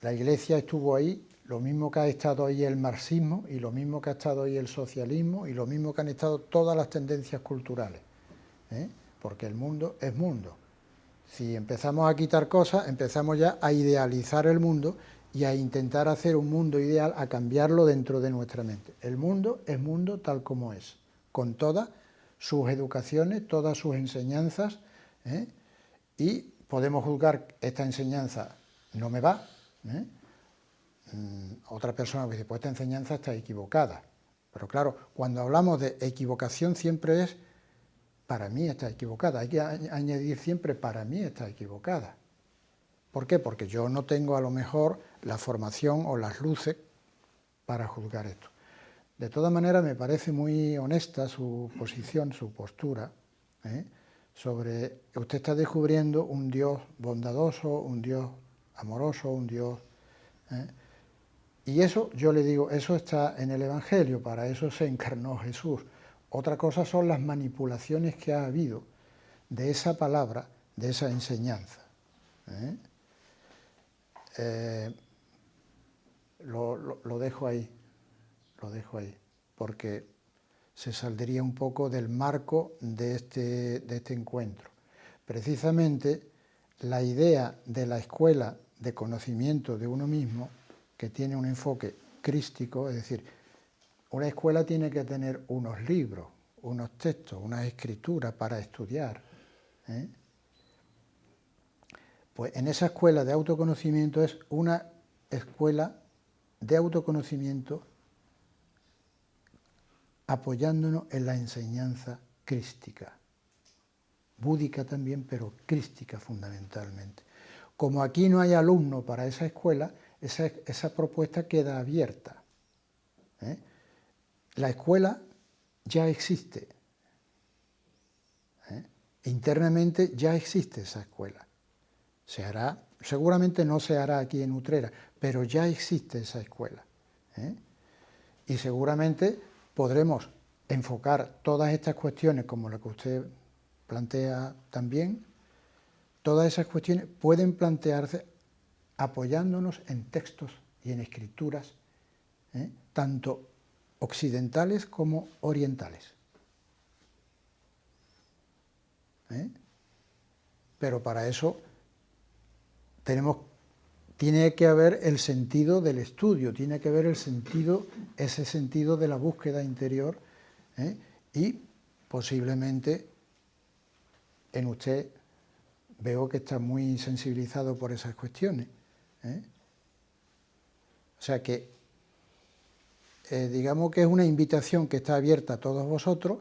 La Iglesia estuvo ahí, lo mismo que ha estado ahí el marxismo, y lo mismo que ha estado ahí el socialismo, y lo mismo que han estado todas las tendencias culturales, porque el mundo es mundo. Si empezamos a quitar cosas, empezamos ya a idealizar el mundo y a intentar hacer un mundo ideal, a cambiarlo dentro de nuestra mente. El mundo es mundo tal como es, con todas sus educaciones, todas sus enseñanzas, y podemos juzgar esta enseñanza no me va, otra persona dice, pues esta enseñanza está equivocada. Pero claro, cuando hablamos de equivocación siempre es, para mí está equivocada. Hay que añadir siempre, para mí está equivocada. ¿Por qué? Porque yo no tengo a lo mejor la formación o las luces para juzgar esto. De todas maneras, me parece muy honesta su posición, su postura, sobre, usted está descubriendo un Dios bondadoso, un Dios amoroso, un Dios... Y eso, yo le digo, eso está en el Evangelio, para eso se encarnó Jesús. Otra cosa son las manipulaciones que ha habido de esa palabra, de esa enseñanza. Lo dejo ahí, porque se saldría un poco del marco de este encuentro. Precisamente la idea de la escuela de conocimiento de uno mismo, que tiene un enfoque crístico, es decir, una escuela tiene que tener unos libros, unos textos, unas escrituras para estudiar. Pues en esa escuela de autoconocimiento es una escuela de autoconocimiento apoyándonos en la enseñanza crística, búdica también, pero crística fundamentalmente. Como aquí no hay alumno para esa escuela, esa propuesta queda abierta. La escuela ya existe. Internamente ya existe esa escuela. Se hará, seguramente no se hará aquí en Utrera, pero ya existe esa escuela. Y seguramente podremos enfocar todas estas cuestiones, como la que usted plantea también, todas esas cuestiones pueden plantearse apoyándonos en textos y en escrituras, tanto occidentales como orientales. Pero para eso tiene que haber el sentido del estudio, tiene que haber ese sentido de la búsqueda interior, y posiblemente en usted veo que está muy sensibilizado por esas cuestiones. O sea que digamos que es una invitación que está abierta a todos vosotros,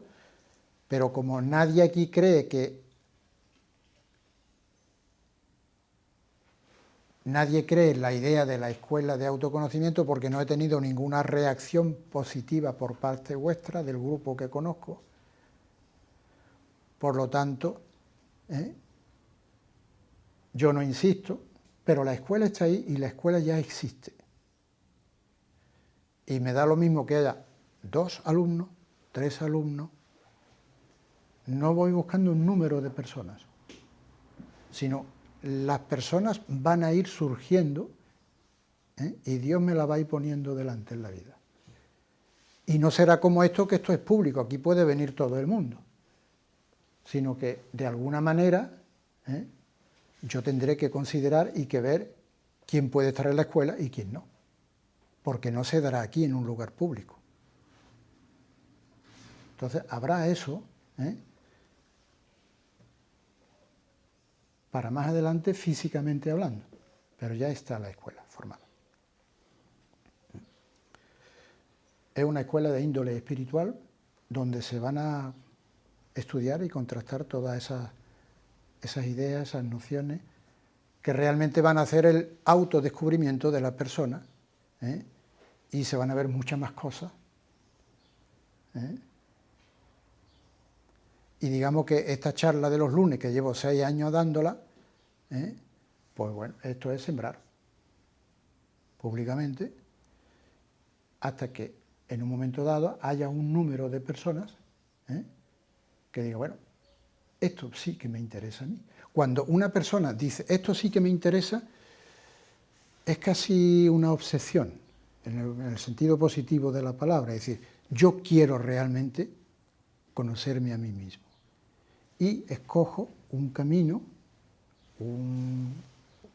pero como nadie aquí cree nadie cree en la idea de la escuela de autoconocimiento, porque no he tenido ninguna reacción positiva por parte vuestra, del grupo que conozco. Por lo tanto, yo no insisto, pero la escuela está ahí y la escuela ya existe. Y me da lo mismo que haya 2 alumnos, 3 alumnos. No voy buscando un número de personas, sino las personas van a ir surgiendo, y Dios me la va a ir poniendo delante en la vida. Y no será como esto, que esto es público, aquí puede venir todo el mundo, sino que de alguna manera yo tendré que considerar y que ver quién puede estar en la escuela y quién no, porque no se dará aquí en un lugar público. Entonces habrá eso, para más adelante físicamente hablando, pero ya está la escuela formada. Es una escuela de índole espiritual donde se van a estudiar y contrastar todas esas ideas, esas nociones, que realmente van a hacer el autodescubrimiento de la persona, y se van a ver muchas más cosas. Y digamos que esta charla de los lunes, que llevo 6 años dándola, pues bueno, esto es sembrar públicamente hasta que en un momento dado haya un número de personas que diga, bueno, esto sí que me interesa a mí. Cuando una persona dice, esto sí que me interesa, es casi una obsesión, en el sentido positivo de la palabra, es decir, yo quiero realmente conocerme a mí mismo. Y escojo un camino,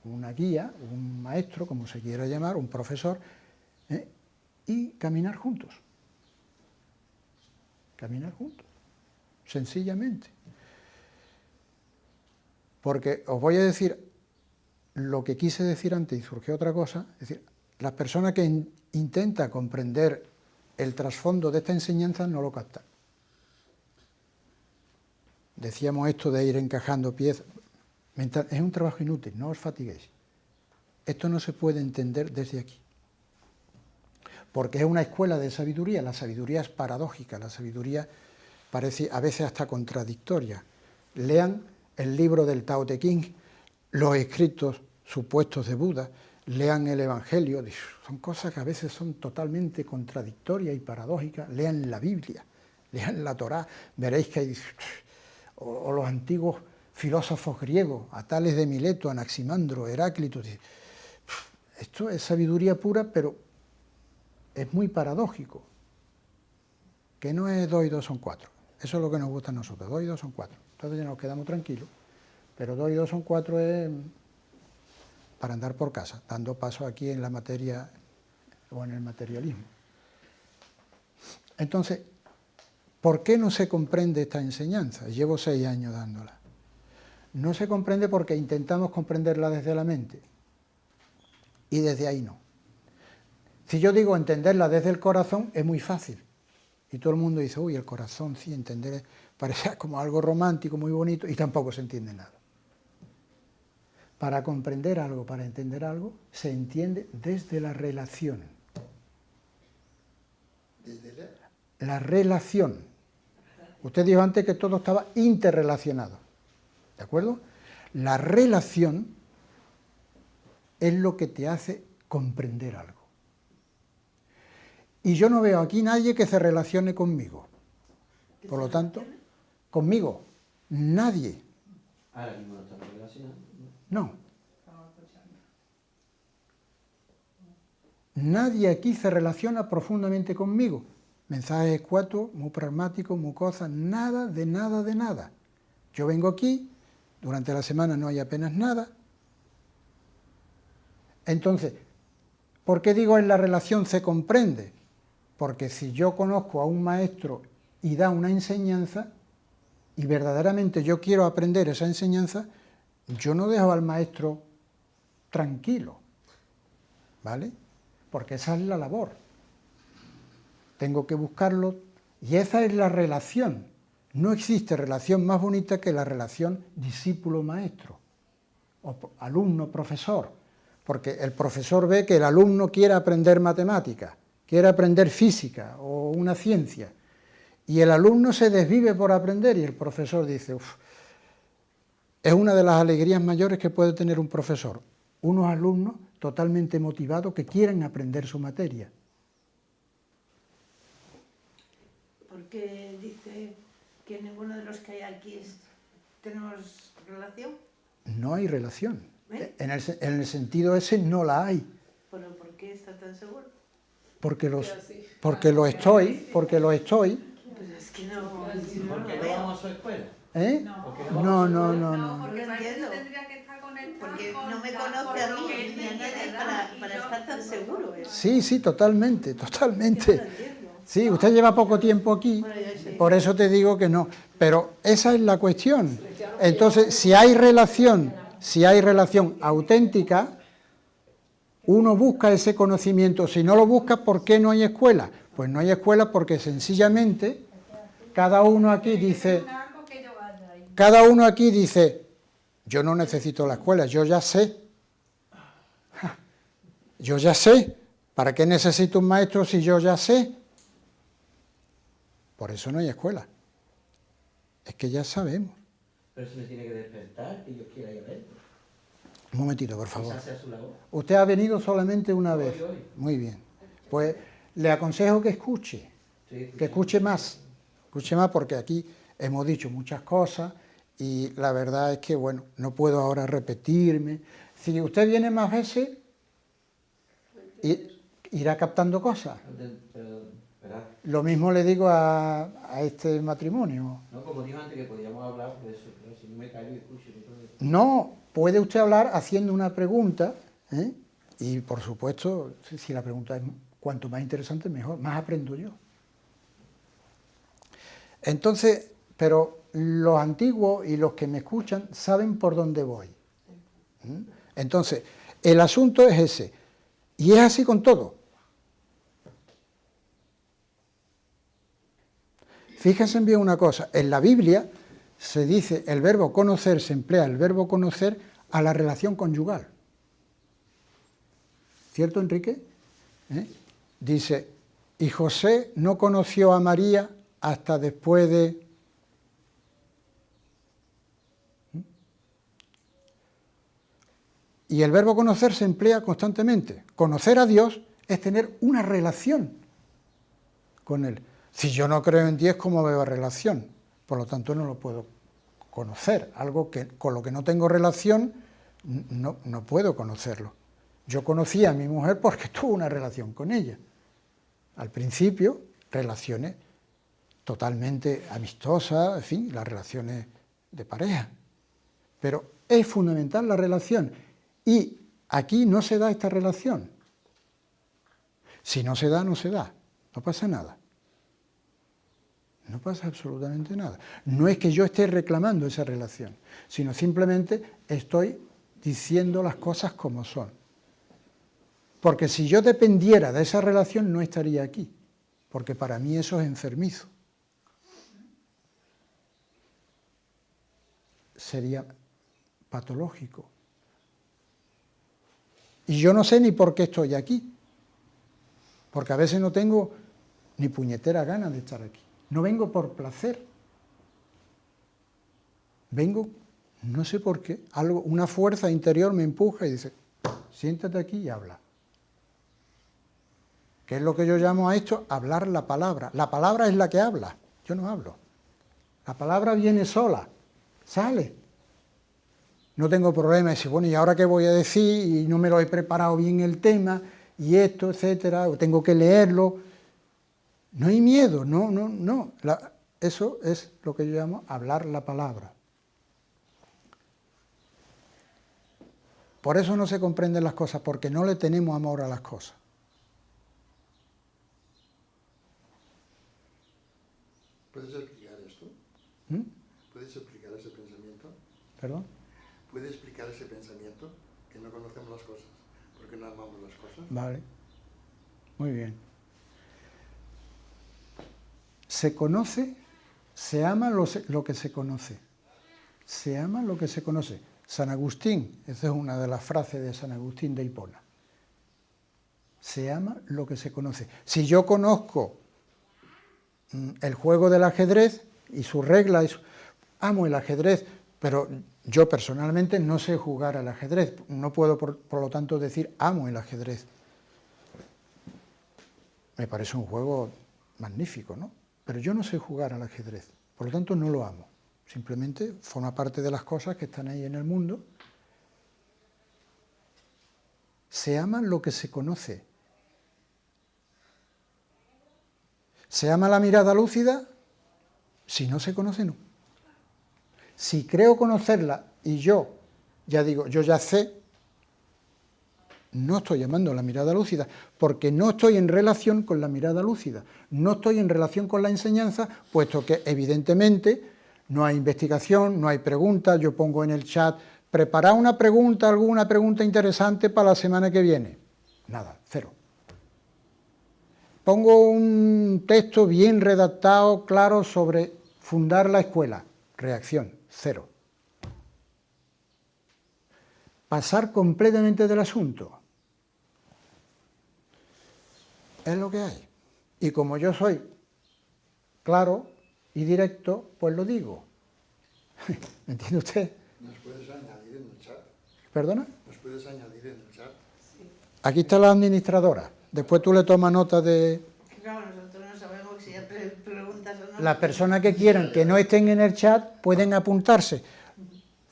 una guía, un maestro, como se quiera llamar, un profesor, y caminar juntos. Caminar juntos, sencillamente. Porque os voy a decir lo que quise decir antes y surgió otra cosa, es decir, las personas que intentan comprender el trasfondo de esta enseñanza no lo captan. Decíamos esto de ir encajando piezas. Es un trabajo inútil, no os fatiguéis. Esto no se puede entender desde aquí. Porque es una escuela de sabiduría, la sabiduría es paradójica, la sabiduría parece a veces hasta contradictoria. Lean el libro del Tao Te Ching, los escritos supuestos de Buda, lean el Evangelio, son cosas que a veces son totalmente contradictorias y paradójicas. Lean la Biblia, lean la Torá, veréis que hay, o los antiguos filósofos griegos, a Tales de Mileto, Anaximandro, Heráclito. Esto es sabiduría pura, pero es muy paradójico, que no es 2 y 2 son 4. Eso es lo que nos gusta a nosotros, 2 y 2 son 4. Entonces ya nos quedamos tranquilos, pero 2 y 2 son 4 es para andar por casa, dando paso aquí en la materia o en el materialismo. Entonces, ¿por qué no se comprende esta enseñanza? Llevo 6 años dándola. No se comprende porque intentamos comprenderla desde la mente y desde ahí no. Si yo digo entenderla desde el corazón es muy fácil y todo el mundo dice, uy, el corazón, sí, entender, parece como algo romántico, muy bonito, y tampoco se entiende nada. Para comprender algo, para entender algo, se entiende desde la relación. Desde La relación. Usted dijo antes que todo estaba interrelacionado, ¿de acuerdo? La relación es lo que te hace comprender algo. Y yo no veo aquí nadie que se relacione conmigo. Por lo tanto, conmigo, nadie. Ahora mismo no estamos relacionados. No. Nadie aquí se relaciona profundamente conmigo. Mensajes escuetos, muy pragmáticos, muy cosas, nada de nada de nada. Yo vengo aquí, durante la semana no hay apenas nada. Entonces, ¿por qué digo en la relación se comprende? Porque si yo conozco a un maestro y da una enseñanza, y verdaderamente yo quiero aprender esa enseñanza, yo no dejo al maestro tranquilo, ¿vale? Porque esa es la labor. Tengo que buscarlo, y esa es la relación. No existe relación más bonita que la relación discípulo-maestro, o alumno-profesor, porque el profesor ve que el alumno quiere aprender matemáticas, quiere aprender física o una ciencia, y el alumno se desvive por aprender, y el profesor dice, uff, es una de las alegrías mayores que puede tener un profesor, unos alumnos totalmente motivados que quieren aprender su materia. ¿Por qué dice que ninguno de los que hay aquí tenemos relación? No hay relación. En el sentido ese no la hay. ¿Pero por qué está tan seguro? Porque lo estoy. Pues es que no ¿Por qué lo no veo. vamos a su escuela? ¿Eh? Porque No. Porque No para eso entiendo. tendría que estar conectado Porque con no me la- conoce con a lo mí que él ni a me nadie quiere para dar, y estar yo- tan seguro. Sí, totalmente. Yo no lo entiendo. Sí, usted lleva poco tiempo aquí, Bueno, yo sí. por eso te digo que no. Pero esa es la cuestión. Entonces, si hay relación auténtica, uno busca ese conocimiento. Si no lo busca, ¿por qué no hay escuela? Pues no hay escuela porque sencillamente cada uno aquí dice, yo no necesito la escuela, yo ya sé. Yo ya sé. ¿Para qué necesito un maestro si yo ya sé? Por eso no hay escuela. Es que ya sabemos. Pero eso me tiene que despertar, que yo quiera ir a verlo. Un momentito, por favor. Quizás sea su labor. Usted ha venido solamente una vez. Hoy. Muy bien. Pues le aconsejo que escuche. Que escuche más porque aquí hemos dicho muchas cosas y la verdad es que, bueno, no puedo ahora repetirme. Si usted viene más veces, irá captando cosas. Pero, ¿verdad? Lo mismo le digo a este matrimonio. No, como dijo antes que podíamos hablar de eso, pero si no me callo y escucho. Entonces... No, puede usted hablar haciendo una pregunta, ¿eh? Y por supuesto, si la pregunta es cuanto más interesante, mejor, más aprendo yo. Entonces, pero los antiguos y los que me escuchan saben por dónde voy. Entonces, el asunto es ese. Y es así con todo. Fíjense bien una cosa, en la Biblia se dice, el verbo conocer, se emplea el verbo conocer a la relación conyugal. ¿Cierto, Enrique? Dice, y José no conoció a María hasta después de... Y el verbo conocer se emplea constantemente. Conocer a Dios es tener una relación con Él. Si yo no creo en Dios, ¿cómo veo relación? Por lo tanto, no lo puedo conocer. Algo que con lo que no tengo relación, no puedo conocerlo. Yo conocí a mi mujer porque tuve una relación con ella. Al principio, relaciones totalmente amistosas, en fin, las relaciones de pareja. Pero es fundamental la relación. Y aquí no se da esta relación. Si no se da, no se da. No pasa nada. No pasa absolutamente nada. No es que yo esté reclamando esa relación, sino simplemente estoy diciendo las cosas como son. Porque si yo dependiera de esa relación, no estaría aquí. Porque para mí eso es enfermizo. Sería patológico. Y yo no sé ni por qué estoy aquí. Porque a veces no tengo ni puñetera ganas de estar aquí. No vengo por placer. Vengo, no sé por qué, una fuerza interior me empuja y dice, siéntate aquí y habla. ¿Qué es lo que yo llamo a esto? Hablar la palabra. La palabra es la que habla, yo no hablo. La palabra viene sola, sale. No tengo problema de decir, bueno, ¿y ahora qué voy a decir? Y no me lo he preparado bien el tema, y esto, etcétera, o tengo que leerlo. No hay miedo, no. Eso es lo que yo llamo hablar la palabra. Por eso no se comprenden las cosas, porque no le tenemos amor a las cosas. ¿Puedes explicar esto? ¿Puedes explicar ese pensamiento? ¿Perdón? ¿Puede explicar ese pensamiento? Que no conocemos las cosas, porque no amamos las cosas. Vale. Muy bien. Se conoce, se ama lo que se conoce. Se ama lo que se conoce. San Agustín, esa es una de las frases de San Agustín de Hipona. Se ama lo que se conoce. Si yo conozco el juego del ajedrez y sus reglas, amo el ajedrez, pero yo personalmente no sé jugar al ajedrez, no puedo por lo tanto decir amo el ajedrez. Me parece un juego magnífico, ¿no? Pero yo no sé jugar al ajedrez, por lo tanto no lo amo. Simplemente forma parte de las cosas que están ahí en el mundo. Se ama lo que se conoce. ¿Se ama la mirada lúcida? Si no se conoce, no. Si creo conocerla y yo, ya digo, yo ya sé, No estoy llamando a la mirada lúcida, porque no estoy en relación con la mirada lúcida, no estoy en relación con la enseñanza, puesto que evidentemente no hay investigación, no hay preguntas. Yo pongo en el chat, preparad una pregunta, alguna pregunta interesante para la semana que viene. Nada, cero. Pongo un texto bien redactado, claro, sobre fundar la escuela. Reacción, cero. Pasar completamente del asunto. Es lo que hay. Y como yo soy claro y directo, pues lo digo. ¿Me entiende usted? ¿Nos puedes añadir en el chat? ¿Perdona? ¿Nos puedes añadir en el chat? Aquí está la administradora. Después tú le tomas nota de Claro, nosotros no sabemos si hay preguntas o no. las personas que quieran que no estén en el chat, pueden apuntarse,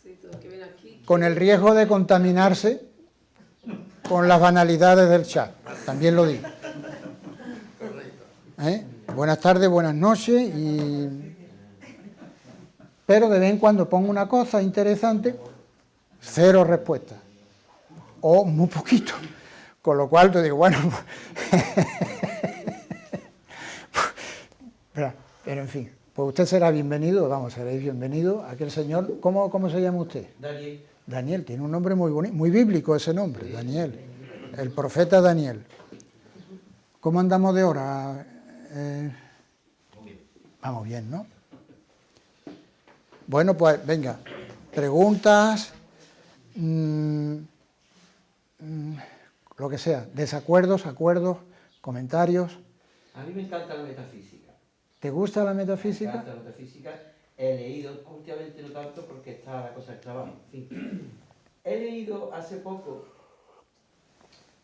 Sí, todo el que viene aquí. con el riesgo de contaminarse con las banalidades del chat. También lo digo. Correcto. Buenas tardes, buenas noches, pero de vez en cuando pongo una cosa interesante, cero respuesta, o muy poquito, con lo cual te digo, bueno, pero en fin, pues usted será bienvenido, vamos, seréis bienvenido, aquel señor, ¿cómo se llama usted? Daniel. Daniel, tiene un nombre muy bonito, muy bíblico ese nombre, Daniel, el profeta Daniel. ¿Cómo andamos de hora? Vamos bien, ¿no? Bueno, pues venga, preguntas, lo que sea, desacuerdos, acuerdos, comentarios. A mí me encanta la metafísica. ¿Te gusta la Me metafísica? encanta la metafísica. He leído, últimamente no tanto porque está la cosa del trabajo. En fin. He leído hace poco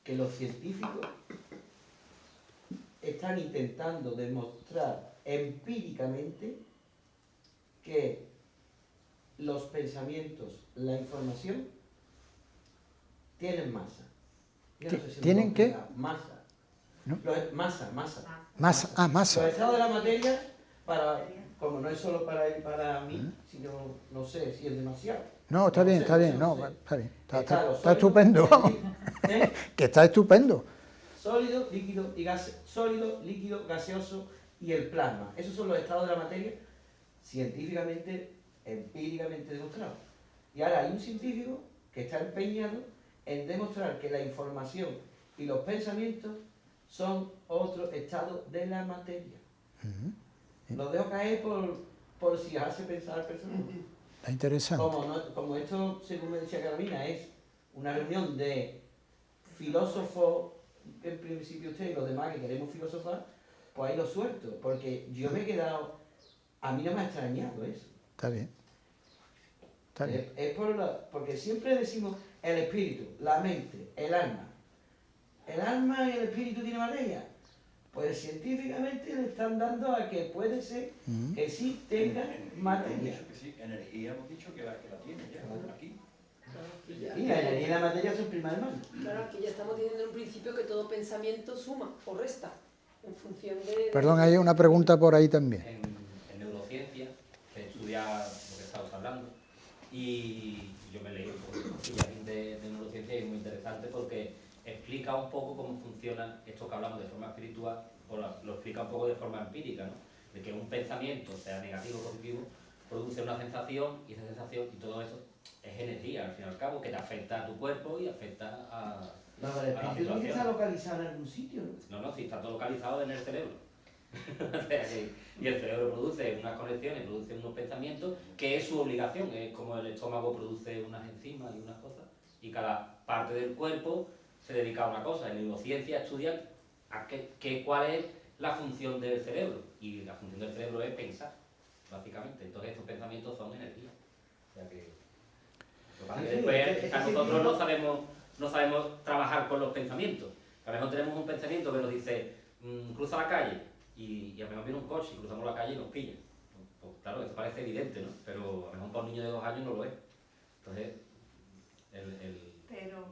que los científicos están intentando demostrar empíricamente que los pensamientos, la información, tienen masa. Yo no sé si me ¿Tienen qué? explicar. Masa. ¿No? Masa. Masa, masa. Los estados de la materia, como no es solo para él, para mí, sino, no sé si es demasiado. No, está bien, sé, está bien, no sé. está bien, Está está sólido, estupendo, vamos, ¿eh? que está estupendo. Sólido, líquido y sólido, líquido, gaseoso y el plasma. Esos son los estados de la materia científicamente, empíricamente demostrados. Y ahora hay un científico que está empeñado en demostrar que la información y los pensamientos son otro estado de la materia. Lo dejo caer por si hace pensar al personal. Está interesante. Como esto, según me decía Carolina, es una reunión de filósofos, en principio usted y los demás que queremos filosofar, pues ahí lo suelto, porque yo me he quedado, a mí no me ha extrañado eso. Está bien. Está bien. Es porque siempre decimos el espíritu, la mente, el alma. ¿El alma y el espíritu tienen materia? Pues científicamente le están dando a que puede ser que sí tengan materia. Sí, energía hemos dicho que la tiene ya, aquí. Y la energía y la materia son prima hermana. Claro, aquí ya estamos diciendo en un principio que todo pensamiento suma o resta en función de... Perdón, hay una pregunta por ahí también. En neurociencia se estudia lo que estabas hablando y yo me leí un poco de cosillas de neurociencia y es muy interesante porque explica un poco cómo funciona esto que hablamos de forma espiritual, o lo explica un poco de forma empírica, ¿no? De que un pensamiento, sea negativo o positivo, produce una sensación y esa sensación y todo eso es energía, al fin y al cabo, que te afecta a tu cuerpo y afecta a No, pero el la espíritu tiene que estar situación. localizado en algún sitio, ¿no? No, sí, está todo localizado en el cerebro. O sea y el cerebro produce unas conexiones, produce unos pensamientos, que es su obligación, es como el estómago produce unas enzimas y unas cosas, y cada parte del cuerpo se dedica a una cosa. En neurociencia estudian cuál es la función del cerebro, y la función del cerebro es pensar, básicamente. Entonces estos pensamientos son energía. O sea que, lo que pasa es que después quizás nosotros no sabemos trabajar con los pensamientos. A lo mejor tenemos un pensamiento que nos dice, cruza la calle, y a lo mejor viene un coche y cruzamos la calle y nos pilla. Pues claro, eso parece evidente, ¿no? Pero a lo mejor para un niño de 2 años no lo es. Entonces, Pero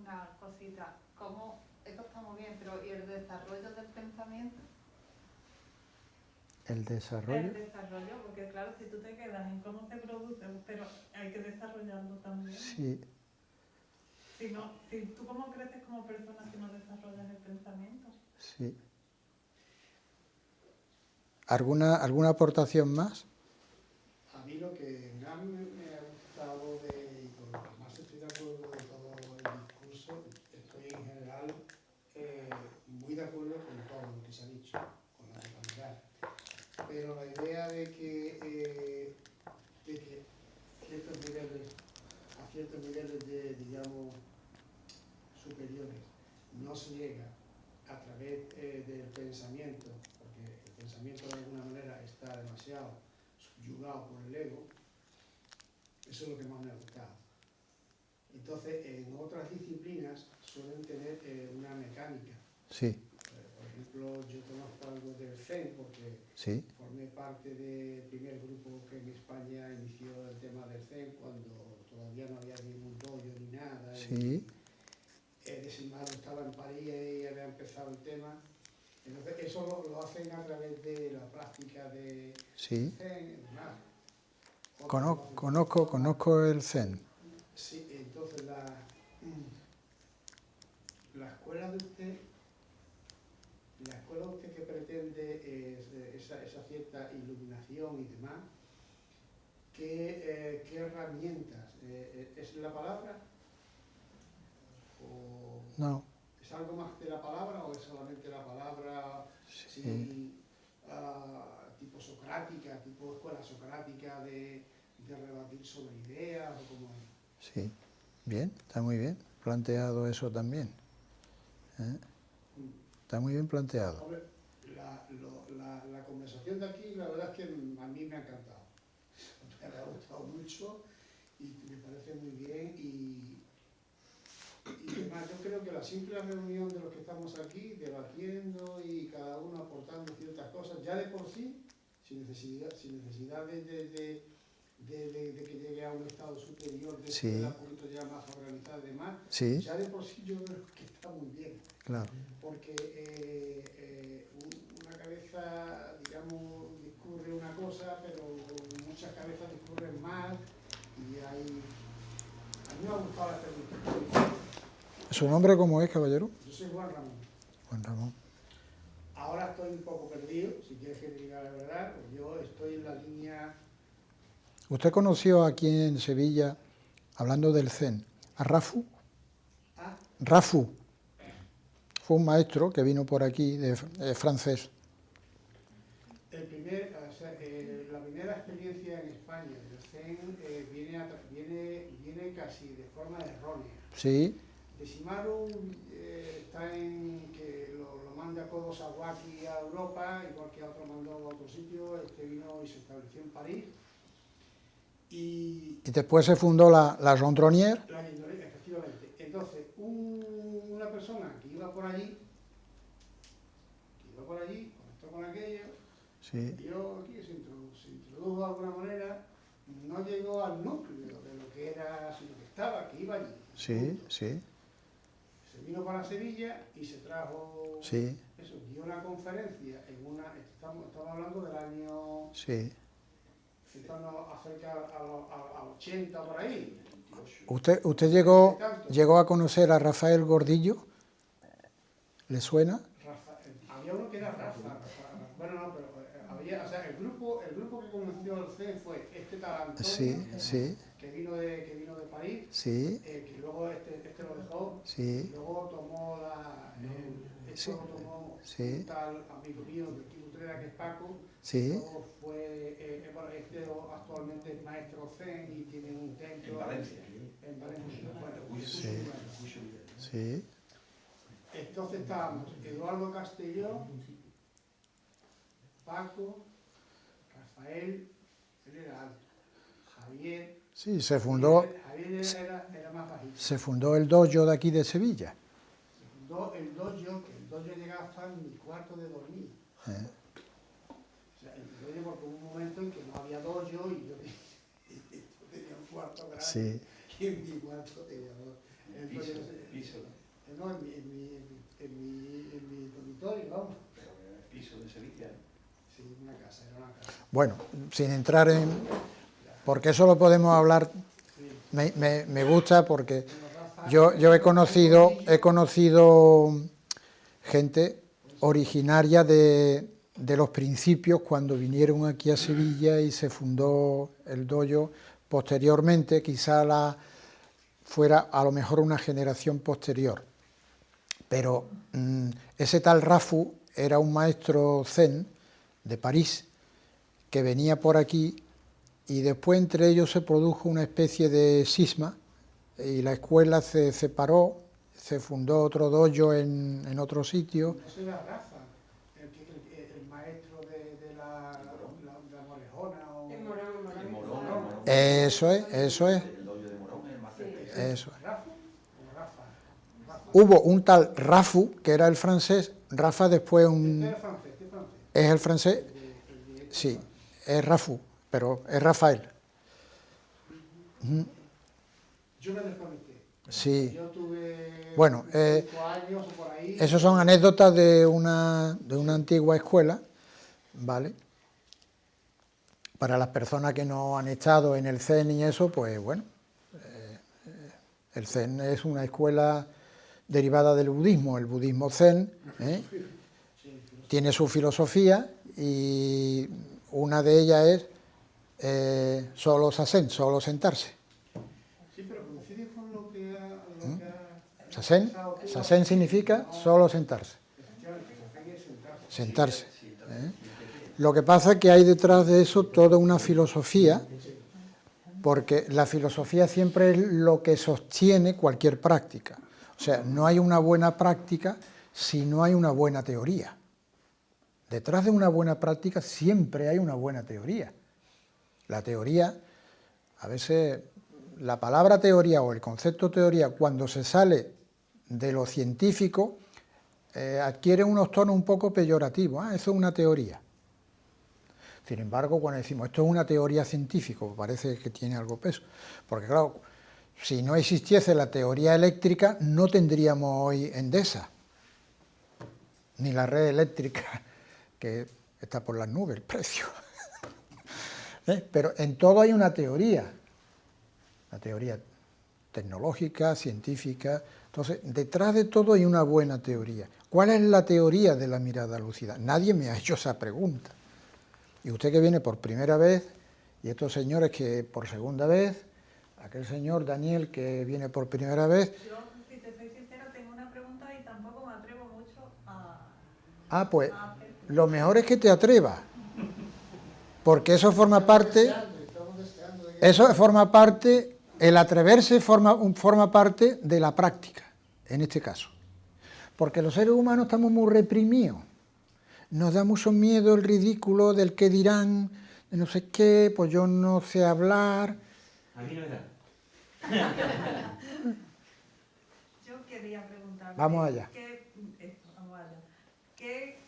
una cosita, ¿cómo? Esto está muy bien, pero ¿y el desarrollo del pensamiento? El desarrollo. El desarrollo, porque claro, si tú te quedas en cómo se produce, pero hay que desarrollarlo también. Sí. Si tú cómo creces como persona si no desarrollas el pensamiento. Sí. ¿Alguna aportación más? A mí lo que más me ha gustado y con lo que más estoy de acuerdo de todo el discurso, estoy en general muy de acuerdo con todo lo que se ha dicho, con la totalidad. Pero la idea de que a ciertos niveles de, digamos, superiores no se llega a través del pensamiento, porque el pensamiento de alguna manera está demasiado subyugado por el ego, eso es lo que más me ha gustado. Entonces, en otras disciplinas suelen tener una mecánica. Sí, Por ejemplo, yo conozco algo del Zen porque sí, formé parte del primer grupo que en España inició el tema del Zen cuando todavía no había ningún dojo ni nada. sí, Desimado estaba en París y había empezado el tema. Entonces, eso lo hacen a través de la práctica de sí. Zen. Conozco el Zen. Sí, entonces la escuela de usted que pretende esa cierta iluminación y demás, ¿qué herramientas? ¿Es la palabra? ¿O No, es algo más de la palabra o es solamente la palabra tipo socrática, tipo escuela socrática de rebatir sobre ideas o cómo es? sí. Bien, está muy bien planteado eso también. Está muy bien planteado. Hombre, la conversación de aquí, la verdad es que a mí me ha encantado. Me ha gustado mucho y me parece muy bien. Y además, yo creo que la simple reunión de los que estamos aquí, debatiendo y cada uno aportando ciertas cosas, ya de por sí, sin necesidad de que llegue a un estado superior, de Sí. escuela un poquito ya más organizada y demás, Sí, ya de por sí yo creo que está muy bien. claro. Porque una cabeza, digamos, discurre una cosa, pero muchas cabezas discurren más y a mí me ha gustado la experiencia. ¿Su nombre cómo es, caballero? Yo soy Juan Ramón. Juan Ramón. Ahora estoy un poco perdido, si quieres que te diga la verdad, pues yo estoy en la línea... ¿Usted conoció aquí en Sevilla, hablando del Zen, a Rafu? ¿Ah? Rafu. Fue un maestro que vino por aquí, de francés. La primera experiencia en España del Zen viene casi de forma errónea. Sí, Decimaru está en que lo manda Kodo Sawaki a Europa, igual que a otro mandó a otro sitio, vino y se estableció en París. Y después se fundó la Gendronnière. efectivamente. Entonces, una persona que iba por allí, conectó con aquello, Sí, dio aquí, se introdujo de alguna manera, no llegó al núcleo de lo que era, sino que estaba, que iba allí. sí, sí, Se vino para Sevilla y se trajo, sí, eso, dio una conferencia estamos hablando del año, sí. estamos acerca a 80 por ahí. ¿Usted llegó a conocer a Rafael Gordillo? ¿Le suena? Había uno que era Rafa. Bueno, no, pero había, o sea, el grupo que conoció el C fue tal Antonio, Sí, sí, que vino de París, sí, que luego este lo dejó, y sí, luego tomó sí. un tal amigo mío de aquí Utrera, que es Paco, sí, luego fue, actualmente es maestro Zen y tiene un templo en Valencia. Bueno, sí, entonces estábamos Eduardo Castelló, Paco, Rafael, él era alto, Javier. sí, se fundó Era más bajito. Se fundó el dojo de aquí de Sevilla. Se fundó el dojo, que el dojo llegaba hasta en mi cuarto de dormir. O sea, el dojo porque hubo un momento en que no había dojo y yo tenía un cuarto grande. Sí. Y en mi cuarto tenía dos. Piso. No, en mi dormitorio, vamos. Pero el piso de Sevilla. Sí, era una casa. Bueno, sin entrar porque eso lo podemos hablar, Sí. me gusta porque Bueno, Yo he conocido gente originaria de los principios cuando vinieron aquí a Sevilla y se fundó el dojo. Posteriormente, quizá fuera a lo mejor una generación posterior. Pero ese tal Rafu era un maestro zen de París que venía por aquí y después entre ellos se produjo una especie de cisma y la escuela se separó, se fundó otro dojo en otro sitio. Ese era Rafa, el maestro de la Morejona. En Morón. Eso es. El dojo de Morón es el más cerca. Eso es. ¿Rafa o Rafa? Hubo un tal Rafu, que era el francés, Rafa después Este es francés, ¿qué francés? es el francés, sí, es Rafu, pero es Rafael. Yo me desconecté. Sí. Yo tuve Bueno, 5 años o por ahí. Esas son anécdotas de una antigua escuela, ¿vale? Para las personas que no han estado en el Zen y eso, pues bueno, el Zen es una escuela derivada del budismo, el budismo Zen, tiene su filosofía y una de ellas es solo sasen, solo sentarse. Sí, pero coincide con lo que ha Sasen, pensado tú. sasen significa solo sentarse. Efectivamente, sasen es sentarse. Sentarse. Lo que pasa es que hay detrás de eso toda una filosofía, porque la filosofía siempre es lo que sostiene cualquier práctica. O sea, no hay una buena práctica si no hay una buena teoría. Detrás de una buena práctica siempre hay una buena teoría. La teoría, a veces la palabra teoría o el concepto teoría, cuando se sale de lo científico, adquiere unos tonos un poco peyorativos. Eso es una teoría. Sin embargo, cuando decimos esto es una teoría científica, parece que tiene algo peso. Porque claro, si no existiese la teoría eléctrica, no tendríamos hoy Endesa, ni la red eléctrica, que está por las nubes el precio. Pero en todo hay una teoría tecnológica, científica. Entonces, detrás de todo hay una buena teoría. ¿Cuál es la teoría de la mirada lúcida? Nadie me ha hecho esa pregunta. Y usted que viene por primera vez, y estos señores que por segunda vez, aquel señor Daniel que viene por primera vez. Yo, si te soy sincera, tengo una pregunta y tampoco me atrevo mucho a... Pues lo mejor es que te atrevas, porque eso forma parte, el atreverse forma parte de la práctica, en este caso. Porque los seres humanos estamos muy reprimidos. Nos da mucho miedo el ridículo del qué dirán, de no sé qué, pues yo no sé hablar. A mí no me da. Yo quería preguntar. Vamos allá. Vamos allá. ¿Qué,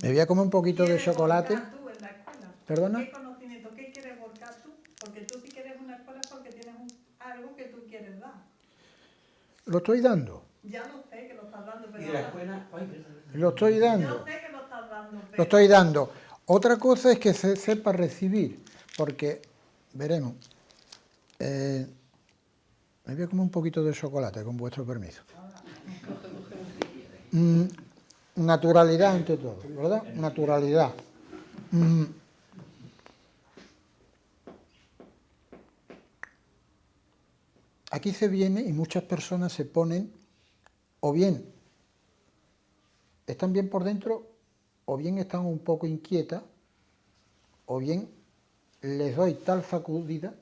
Me voy a comer un poquito de quieres chocolate. volcar tú en la escuela? ¿Perdona? ¿Qué conocimiento, qué quieres volcar tú? Porque tú si quieres una escuela es porque tienes algo que tú quieres dar. Lo estoy dando. Ya lo sé que lo estás dando, pero... Y de la escuela, ay, perdón. Lo estoy dando. Yo sé que lo estás dando, pero... Lo estoy dando. Otra cosa es que se sepa recibir, porque, veremos, me voy a comer un poquito de chocolate, con vuestro permiso. Naturalidad ante todo, ¿verdad? Naturalidad. Aquí se viene y muchas personas se ponen, o bien están bien por dentro, o bien están un poco inquietas, o bien les doy tal sacudida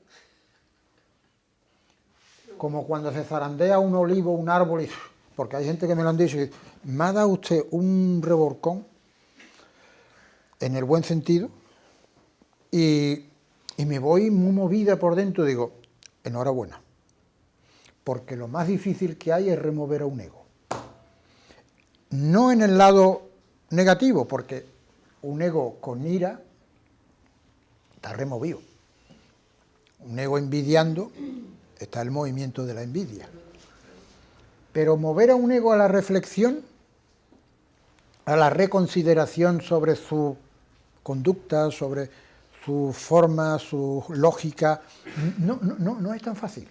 como cuando se zarandea un olivo, un árbol, porque hay gente que me lo han dicho, y me ha dado usted un revolcón, en el buen sentido, y me voy muy movida por dentro, digo, enhorabuena, porque lo más difícil que hay es remover a un ego. No en el lado negativo, porque un ego con ira está removido. Un ego envidiando, está el movimiento de la envidia. Pero mover a un ego a la reflexión, a la reconsideración sobre su conducta, sobre su forma, su lógica, no es tan fácil.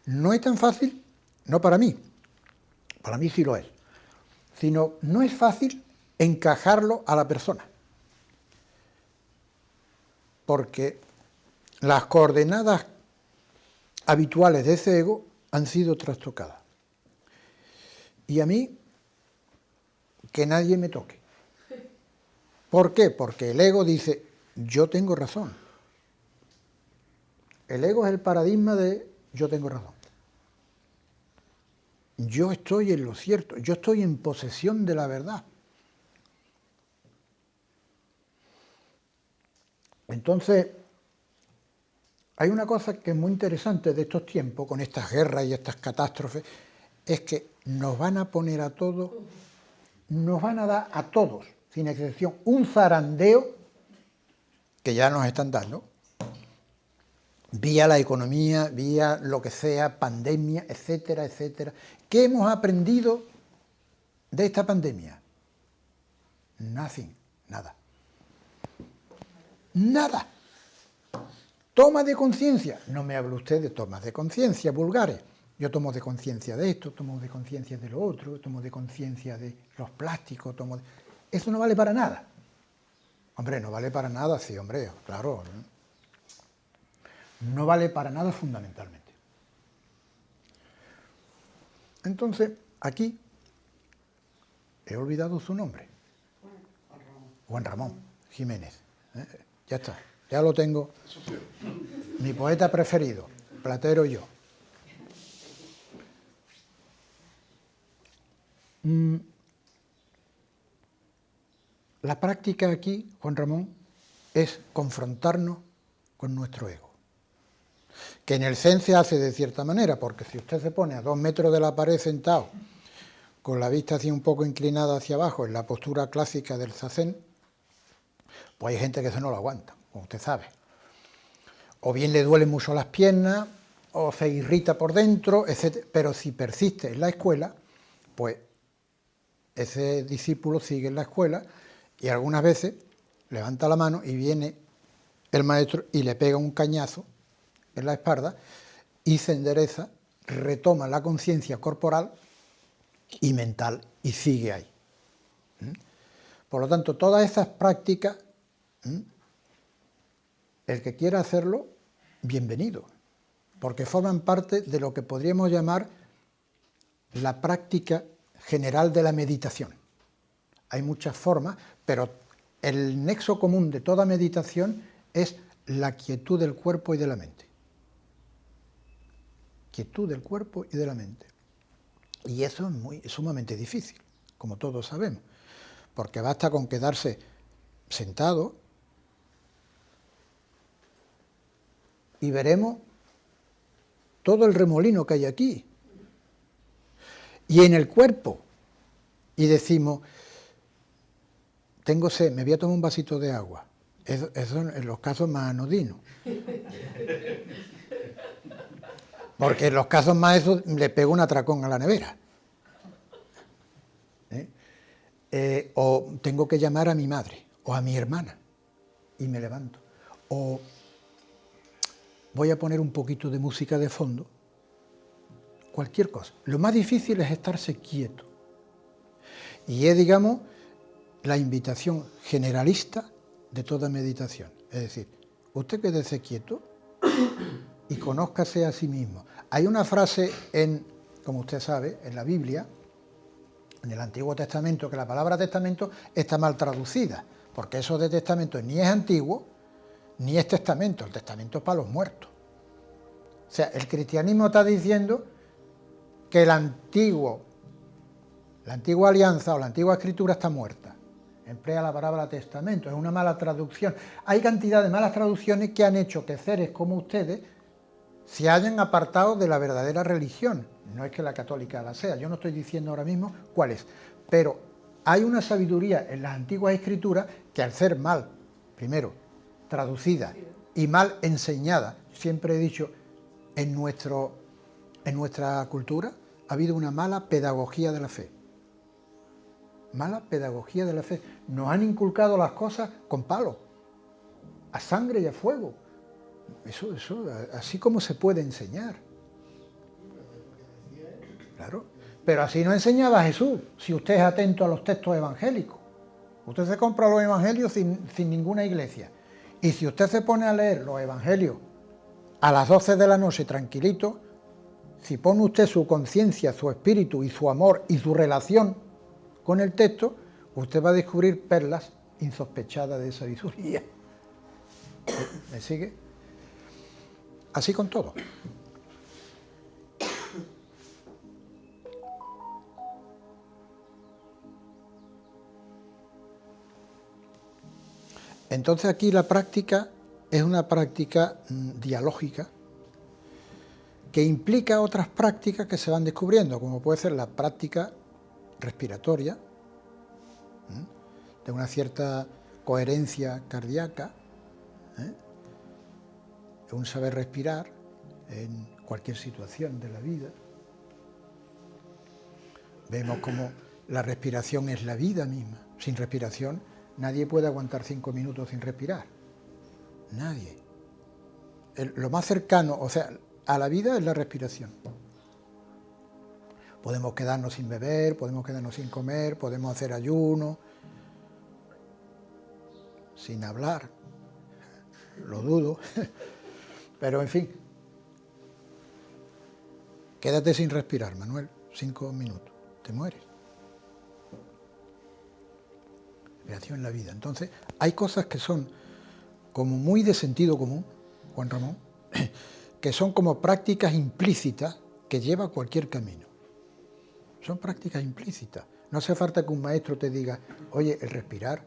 No es tan fácil, no para mí sí lo es, sino no es fácil encajarlo a la persona, porque las coordenadas habituales de ese ego han sido trastocadas. Y a mí, que nadie me toque. ¿Por qué? Porque el ego dice, yo tengo razón. El ego es el paradigma de yo tengo razón. Yo estoy en lo cierto, yo estoy en posesión de la verdad. Entonces, hay una cosa que es muy interesante de estos tiempos, con estas guerras y estas catástrofes, es que nos van a poner a todos, nos van a dar a todos, sin excepción, un zarandeo que ya nos están dando, vía la economía, vía lo que sea, pandemia, etcétera, etcétera. ¿Qué hemos aprendido de esta pandemia? Nothing, nada. Nada. Toma de conciencia. No me hable usted de tomas de conciencia vulgares. Yo tomo de conciencia de esto, tomo de conciencia de lo otro, tomo de conciencia de los plásticos, Eso no vale para nada. Hombre, no vale para nada, sí, hombre, claro. No vale para nada fundamentalmente. Entonces, aquí he olvidado su nombre. Juan Ramón Jiménez. Ya está, ya lo tengo. Mi poeta preferido, Platero y yo. La práctica aquí, Juan Ramón, es confrontarnos con nuestro ego. Que en el Zen se hace de cierta manera, porque si usted se pone a 2 metros de la pared sentado, con la vista así un poco inclinada hacia abajo, en la postura clásica del Zazen, pues hay gente que eso no lo aguanta, como usted sabe. O bien le duelen mucho las piernas, o se irrita por dentro, etc. Pero si persiste en la escuela, pues ese discípulo sigue en la escuela y algunas veces levanta la mano y viene el maestro y le pega un cañazo en la espalda y se endereza, retoma la conciencia corporal y mental y sigue ahí. Por lo tanto, todas esas prácticas, el que quiera hacerlo, bienvenido, porque forman parte de lo que podríamos llamar la práctica general de la meditación. Hay muchas formas, pero el nexo común de toda meditación es la quietud del cuerpo y de la mente. Quietud del cuerpo y de la mente. Y eso es sumamente difícil, como todos sabemos, porque basta con quedarse sentado y veremos todo el remolino que hay aquí. Y en el cuerpo, y decimos, tengo sed, me voy a tomar un vasito de agua. Eso en los casos más anodinos. Porque en los casos más eso le pego un atracón a la nevera. O tengo que llamar a mi madre o a mi hermana y me levanto. O voy a poner un poquito de música de fondo. Cualquier cosa. Lo más difícil es estarse quieto. Y es, digamos, la invitación generalista de toda meditación. Es decir, usted quédese quieto y conózcase a sí mismo. Hay una frase como usted sabe, en la Biblia, en el Antiguo Testamento, que la palabra testamento está mal traducida, porque eso de testamento ni es antiguo, ni es testamento. El testamento es para los muertos. O sea, el cristianismo está diciendo que la antigua alianza o la antigua escritura está muerta. Emplea la palabra testamento, es una mala traducción. Hay cantidad de malas traducciones que han hecho que seres como ustedes se hayan apartado de la verdadera religión. No es que la católica la sea, yo no estoy diciendo ahora mismo cuál es, pero hay una sabiduría en las antiguas escrituras que al ser mal, primero, traducida y mal enseñada, siempre he dicho, en nuestra cultura ha habido una mala pedagogía de la fe. Mala pedagogía de la fe. Nos han inculcado las cosas con palo, a sangre y a fuego. Eso, así como se puede enseñar. Claro. Pero así no enseñaba Jesús, si usted es atento a los textos evangélicos. Usted se compra los evangelios sin ninguna iglesia. Y si usted se pone a leer los evangelios a las 12 de la noche tranquilito, si pone usted su conciencia, su espíritu y su amor y su relación con el texto, usted va a descubrir perlas insospechadas de sabiduría. ¿Me sigue? Así con todo. Entonces aquí la práctica es una práctica dialógica que implica otras prácticas que se van descubriendo, como puede ser la práctica respiratoria, de una cierta coherencia cardíaca, un saber respirar en cualquier situación de la vida. Vemos como la respiración es la vida misma. Sin respiración nadie puede aguantar 5 minutos sin respirar. Nadie. Lo más cercano, o sea, a la vida es la respiración. Podemos quedarnos sin beber, podemos quedarnos sin comer, podemos hacer ayuno, sin hablar, lo dudo, pero en fin. Quédate sin respirar, Manuel, 5 minutos, te mueres. Respiración en la vida. Entonces, hay cosas que son como muy de sentido común, Juan Ramón, que son como prácticas implícitas que lleva cualquier camino. Son prácticas implícitas. No hace falta que un maestro te diga, oye, el respirar.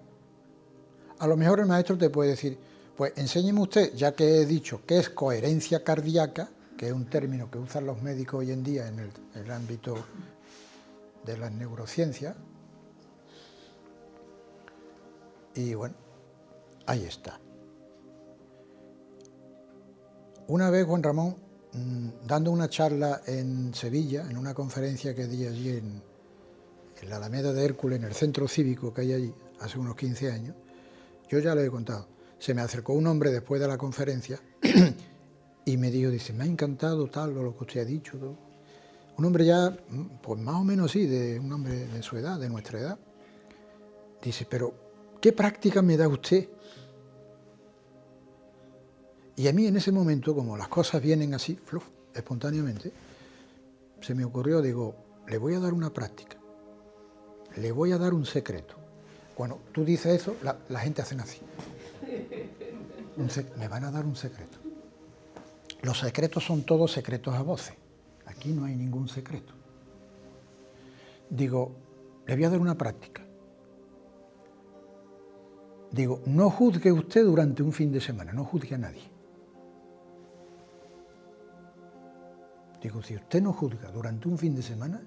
A lo mejor el maestro te puede decir, pues enséñeme usted, ya que he dicho que es coherencia cardíaca, que es un término que usan los médicos hoy en día en el ámbito de las neurociencias. Y bueno, ahí está. Una vez, Juan Ramón, dando una charla en Sevilla, en una conferencia que di allí en la Alameda de Hércules, en el centro cívico que hay allí, hace unos 15 años, yo ya lo he contado, se me acercó un hombre después de la conferencia y me dijo, dice, me ha encantado tal, lo que usted ha dicho, todo. Un hombre ya, pues más o menos sí, un hombre de su edad, de nuestra edad. Dice, pero ¿qué práctica me da usted? Y a mí en ese momento, como las cosas vienen así, fluf, espontáneamente, se me ocurrió, digo, le voy a dar una práctica, le voy a dar un secreto. Cuando tú dices eso, la gente hace así. Me van a dar un secreto. Los secretos son todos secretos a voces. Aquí no hay ningún secreto. Digo, le voy a dar una práctica. Digo, no juzgue usted durante un fin de semana, no juzgue a nadie. Digo, si usted no juzga durante un fin de semana,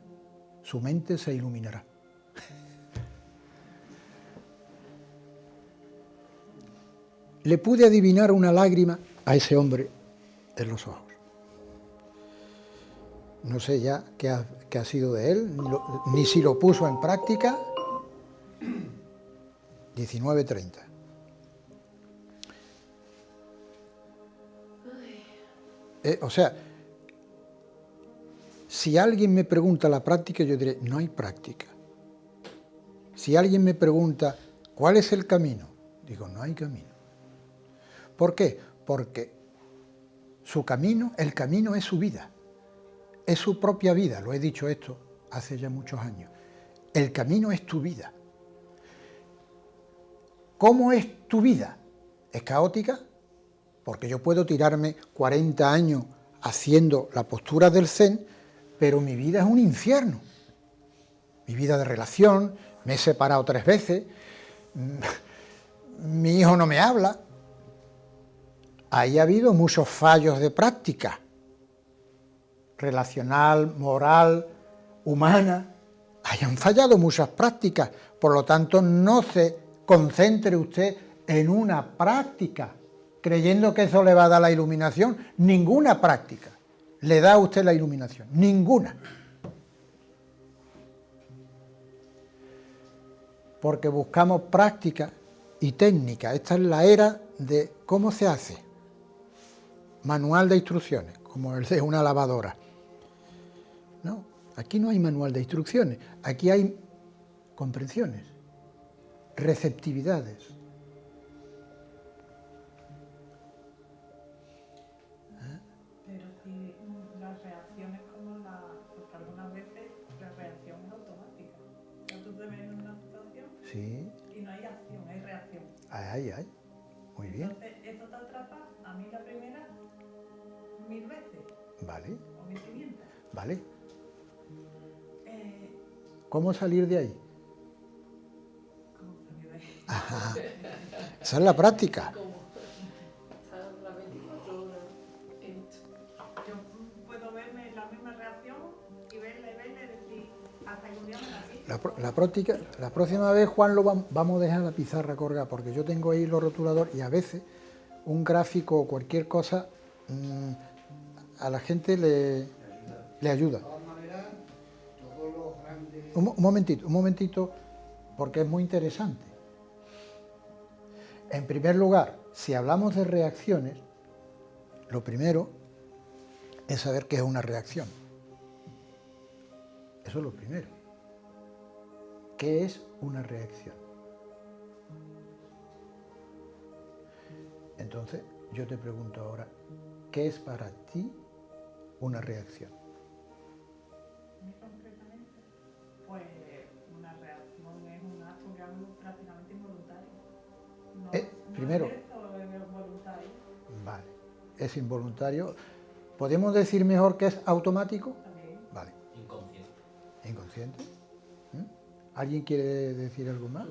su mente se iluminará. Le pude adivinar una lágrima a ese hombre en los ojos. No sé ya qué ha sido de él, ni si lo puso en práctica. 19:30. O sea, si alguien me pregunta la práctica, yo diré, no hay práctica. Si alguien me pregunta, ¿cuál es el camino? Digo, no hay camino. ¿Por qué? Porque su camino, el camino es su vida. Es su propia vida. Lo he dicho esto hace ya muchos años. El camino es tu vida. ¿Cómo es tu vida? ¿Es caótica? Porque yo puedo tirarme 40 años haciendo la postura del Zen, pero mi vida es un infierno. Mi vida de relación, me he separado 3 veces, mi hijo no me habla. Ahí ha habido muchos fallos de práctica, relacional, moral, humana. Ahí han fallado muchas prácticas, por lo tanto no se concentre usted en una práctica, creyendo que eso le va a dar la iluminación. Ninguna práctica le da a usted la iluminación, ninguna. Porque buscamos práctica y técnica. Esta es la era de cómo se hace. Manual de instrucciones, como el de una lavadora. ¿No? Aquí no hay manual de instrucciones, aquí hay comprensiones, receptividades. Pero si las reacciones como la... Porque algunas veces la reacción es automática. O sea, tú te ves en una situación Sí, y no hay acción, hay reacción. ay, muy bien, Entonces, esto te atrapa a mí la primera 1000 veces vale, o 1500. vale. Eh, ¿Cómo salir de ahí? ¿Cómo salir de ahí? Ajá. Esa es la práctica. ¿Cómo? Están las 24 horas en esto. Yo puedo verme la misma reacción y verla y decir, hasta que un día me la quito. La próxima vez, Juan, vamos a dejar la pizarra colgada, porque yo tengo ahí los rotuladores y a veces un gráfico o cualquier cosa a la gente le ayuda. De todas maneras, todos los grandes... Un momentito, porque es muy interesante. En primer lugar, si hablamos de reacciones, lo primero es saber qué es una reacción. Eso es lo primero. ¿Qué es una reacción? Entonces, yo te pregunto ahora, ¿qué es para ti una reacción? A mí concretamente, pues una reacción es un acto que hago prácticamente involuntario. Primero, No es esto, es voluntario. vale, es involuntario. ¿Podemos decir mejor que es automático? También. Vale, Inconsciente. inconsciente. ¿Alguien quiere decir algo más?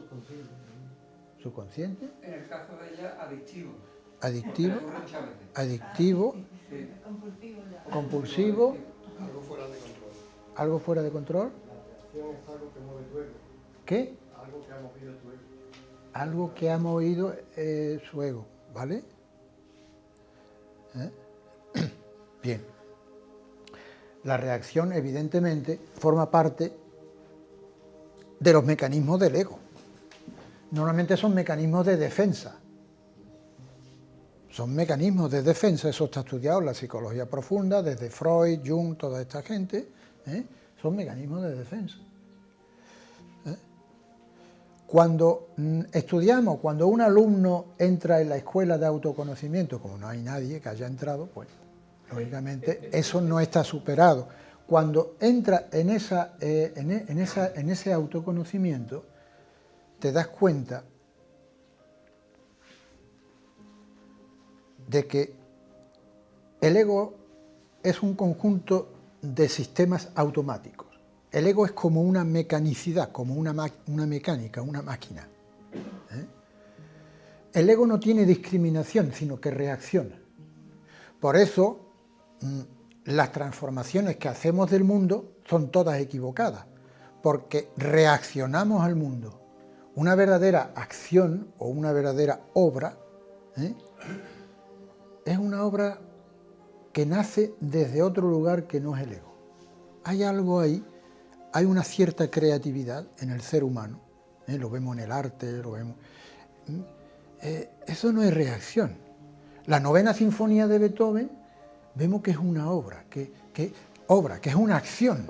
Subconsciente, En el caso de ella, adictivo. adictivo, Ocurre muchas veces. adictivo, Sí. Compulsivo ya. compulsivo, Algo fuera de control. algo fuera de control. La reacción es algo que mueve tu ego, ¿Qué? algo que ha movido tu ego. Algo que ha movido su ego, ¿vale? Bien. La reacción, evidentemente, forma parte de los mecanismos del ego. Normalmente son mecanismos de defensa. Son mecanismos de defensa, eso está estudiado en la psicología profunda, desde Freud, Jung, toda esta gente, son mecanismos de defensa. Cuando estudiamos, cuando un alumno entra en la escuela de autoconocimiento, como no hay nadie que haya entrado, pues lógicamente eso no está superado. Cuando entra en ese autoconocimiento, te das cuenta de que el ego es un conjunto de sistemas automáticos. El ego es como una mecanicidad, como una mecánica, una máquina. El ego no tiene discriminación, sino que reacciona. Por eso, las transformaciones que hacemos del mundo son todas equivocadas, porque reaccionamos al mundo. Una verdadera acción o una verdadera obra es una obra que nace desde otro lugar que no es el ego. Hay algo ahí, hay una cierta creatividad en el ser humano, lo vemos en el arte, lo vemos. Eso no es reacción. La novena sinfonía de Beethoven, vemos que es una obra, que es una acción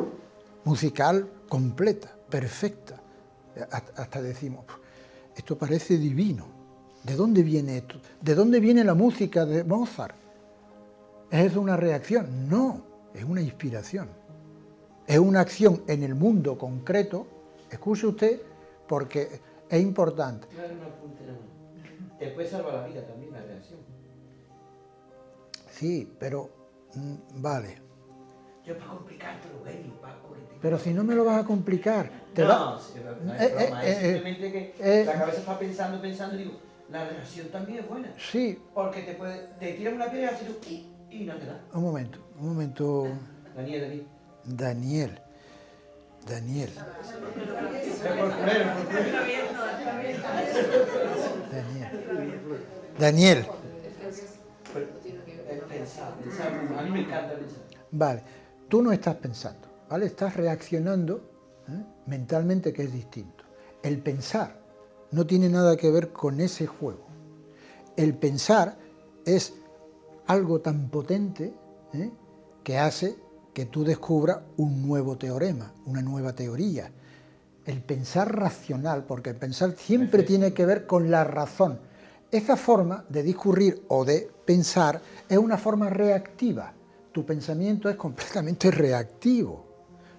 musical completa, perfecta. Hasta decimos, esto parece divino. ¿De dónde viene esto? ¿De dónde viene la música de Mozart? ¿Es una reacción? No, es una inspiración. Es una acción en el mundo concreto. Escuche usted, porque es importante. Claro, un apunte nada más. Te puede salvar la vida también la reacción. Sí, pero vale. Yo para complicártelo, Benny, Paco. Pero si no me lo vas a complicar. No es broma, es simplemente que la cabeza está pensando y digo, la reacción también es buena. Sí. Porque te tiras una piedra así y no te da. Un momento. Daniel. Daniel. Pensar, a mí me encanta pensar. Vale, tú no estás pensando, ¿vale? Estás reaccionando mentalmente, que es distinto. El pensar no tiene nada que ver con ese juego. El pensar es algo tan potente que hace que tú descubras un nuevo teorema, una nueva teoría. El pensar racional, porque el pensar siempre tiene que ver con la razón. Esta forma de discurrir o de pensar es una forma reactiva. Tu pensamiento es completamente reactivo,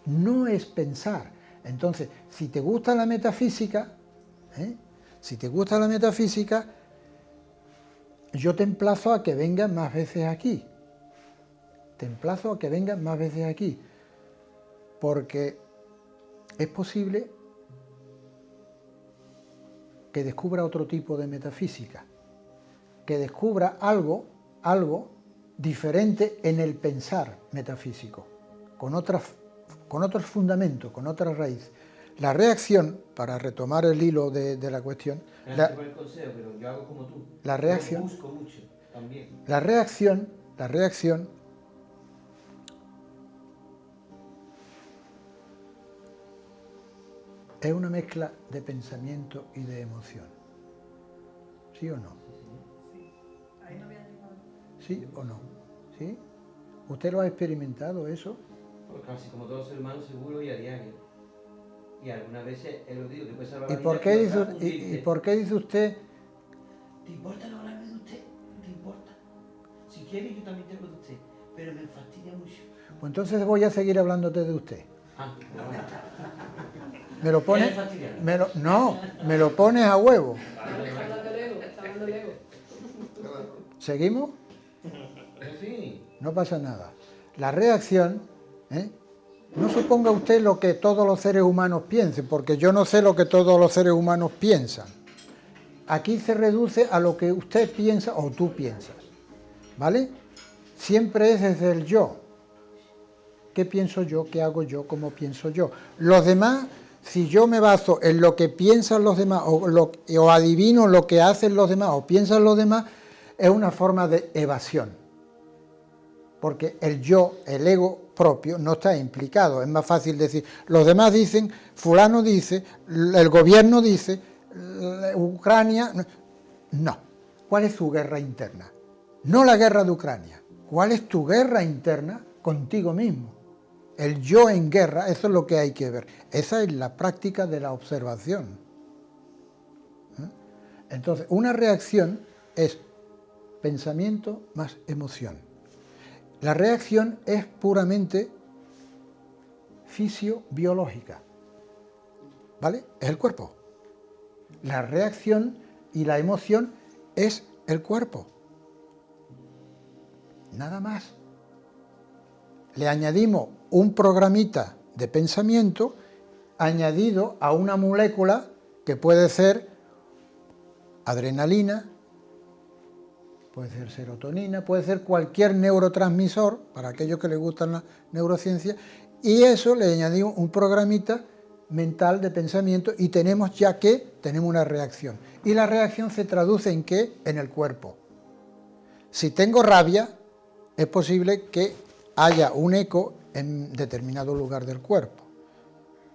no es pensar. Entonces, si te gusta la metafísica, yo te emplazo a que vengas más veces aquí. Te emplazo a que vengas más veces aquí, porque es posible que descubra otro tipo de metafísica, que descubra algo diferente en el pensar metafísico, con otros fundamentos, con otra raíz. La reacción, para retomar el hilo de la cuestión, Gracias por el consejo, pero yo hago como tú. La reacción, yo busco mucho también. La reacción es una mezcla de pensamiento y de emoción. ¿Sí o no? Sí, ahí no había llegado. ¿Sí o no? ¿Sí? ¿Usted lo ha experimentado eso? Pues casi como todos los seres humanos, seguro y a diario. Y algunas veces él lo digo, te puede salvar la ¿Y vida. por qué dice usted? ¿Te importa no hablarme de usted? ¿Te importa? Si quieres yo también te hablo de usted, pero me fastidia mucho. Pues entonces voy a seguir hablándote de usted. Ah, ¿Me lo pones? ¿Quieres fastidiarme? No, me lo pones a huevo. Está hablando el ego, está hablando el ego. ¿Seguimos? Sí. No pasa nada. La reacción, no suponga usted lo que todos los seres humanos piensen, porque yo no sé lo que todos los seres humanos piensan. Aquí se reduce a lo que usted piensa o tú piensas, ¿vale? Siempre es desde el yo. ¿Qué pienso yo? ¿Qué hago yo? ¿Cómo pienso yo? Los demás, si yo me baso en lo que piensan los demás o adivino lo que hacen los demás o piensan los demás, es una forma de evasión. Porque el yo, el ego propio, no está implicado. Es más fácil decir, los demás dicen, fulano dice, el gobierno dice, Ucrania... No. ¿Cuál es su guerra interna? No la guerra de Ucrania. ¿Cuál es tu guerra interna contigo mismo? El yo en guerra, eso es lo que hay que ver. Esa es la práctica de la observación. Entonces, una reacción es pensamiento más emoción. La reacción es puramente fisiobiológica, ¿vale? Es el cuerpo. La reacción y la emoción es el cuerpo. Nada más. Le añadimos un programita de pensamiento añadido a una molécula que puede ser adrenalina, puede ser serotonina, puede ser cualquier neurotransmisor, para aquellos que les gustan la neurociencia, y eso le añadimos un programita mental de pensamiento y tenemos una reacción. Y la reacción se traduce ¿en qué? En el cuerpo. Si tengo rabia, es posible que haya un eco en determinado lugar del cuerpo.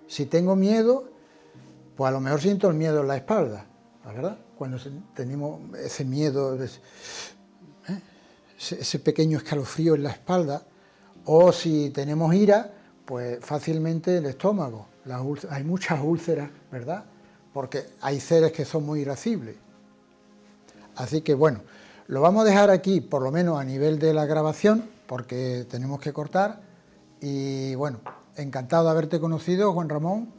Si tengo miedo, pues a lo mejor siento el miedo en la espalda, ¿la verdad? Cuando tenemos ese miedo, ese pequeño escalofrío en la espalda, o si tenemos ira, pues fácilmente el estómago. Hay muchas úlceras, ¿verdad? Porque hay seres que son muy irascibles. Así que bueno, lo vamos a dejar aquí, por lo menos a nivel de la grabación, porque tenemos que cortar. Y bueno, encantado de haberte conocido, Juan Ramón,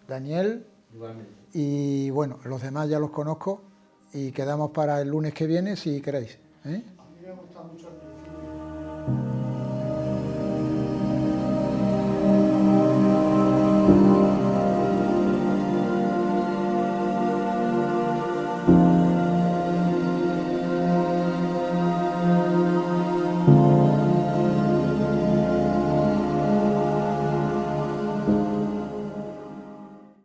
Daniel. Igualmente. Y bueno, los demás ya los conozco y quedamos para el lunes que viene si queréis, ¿eh?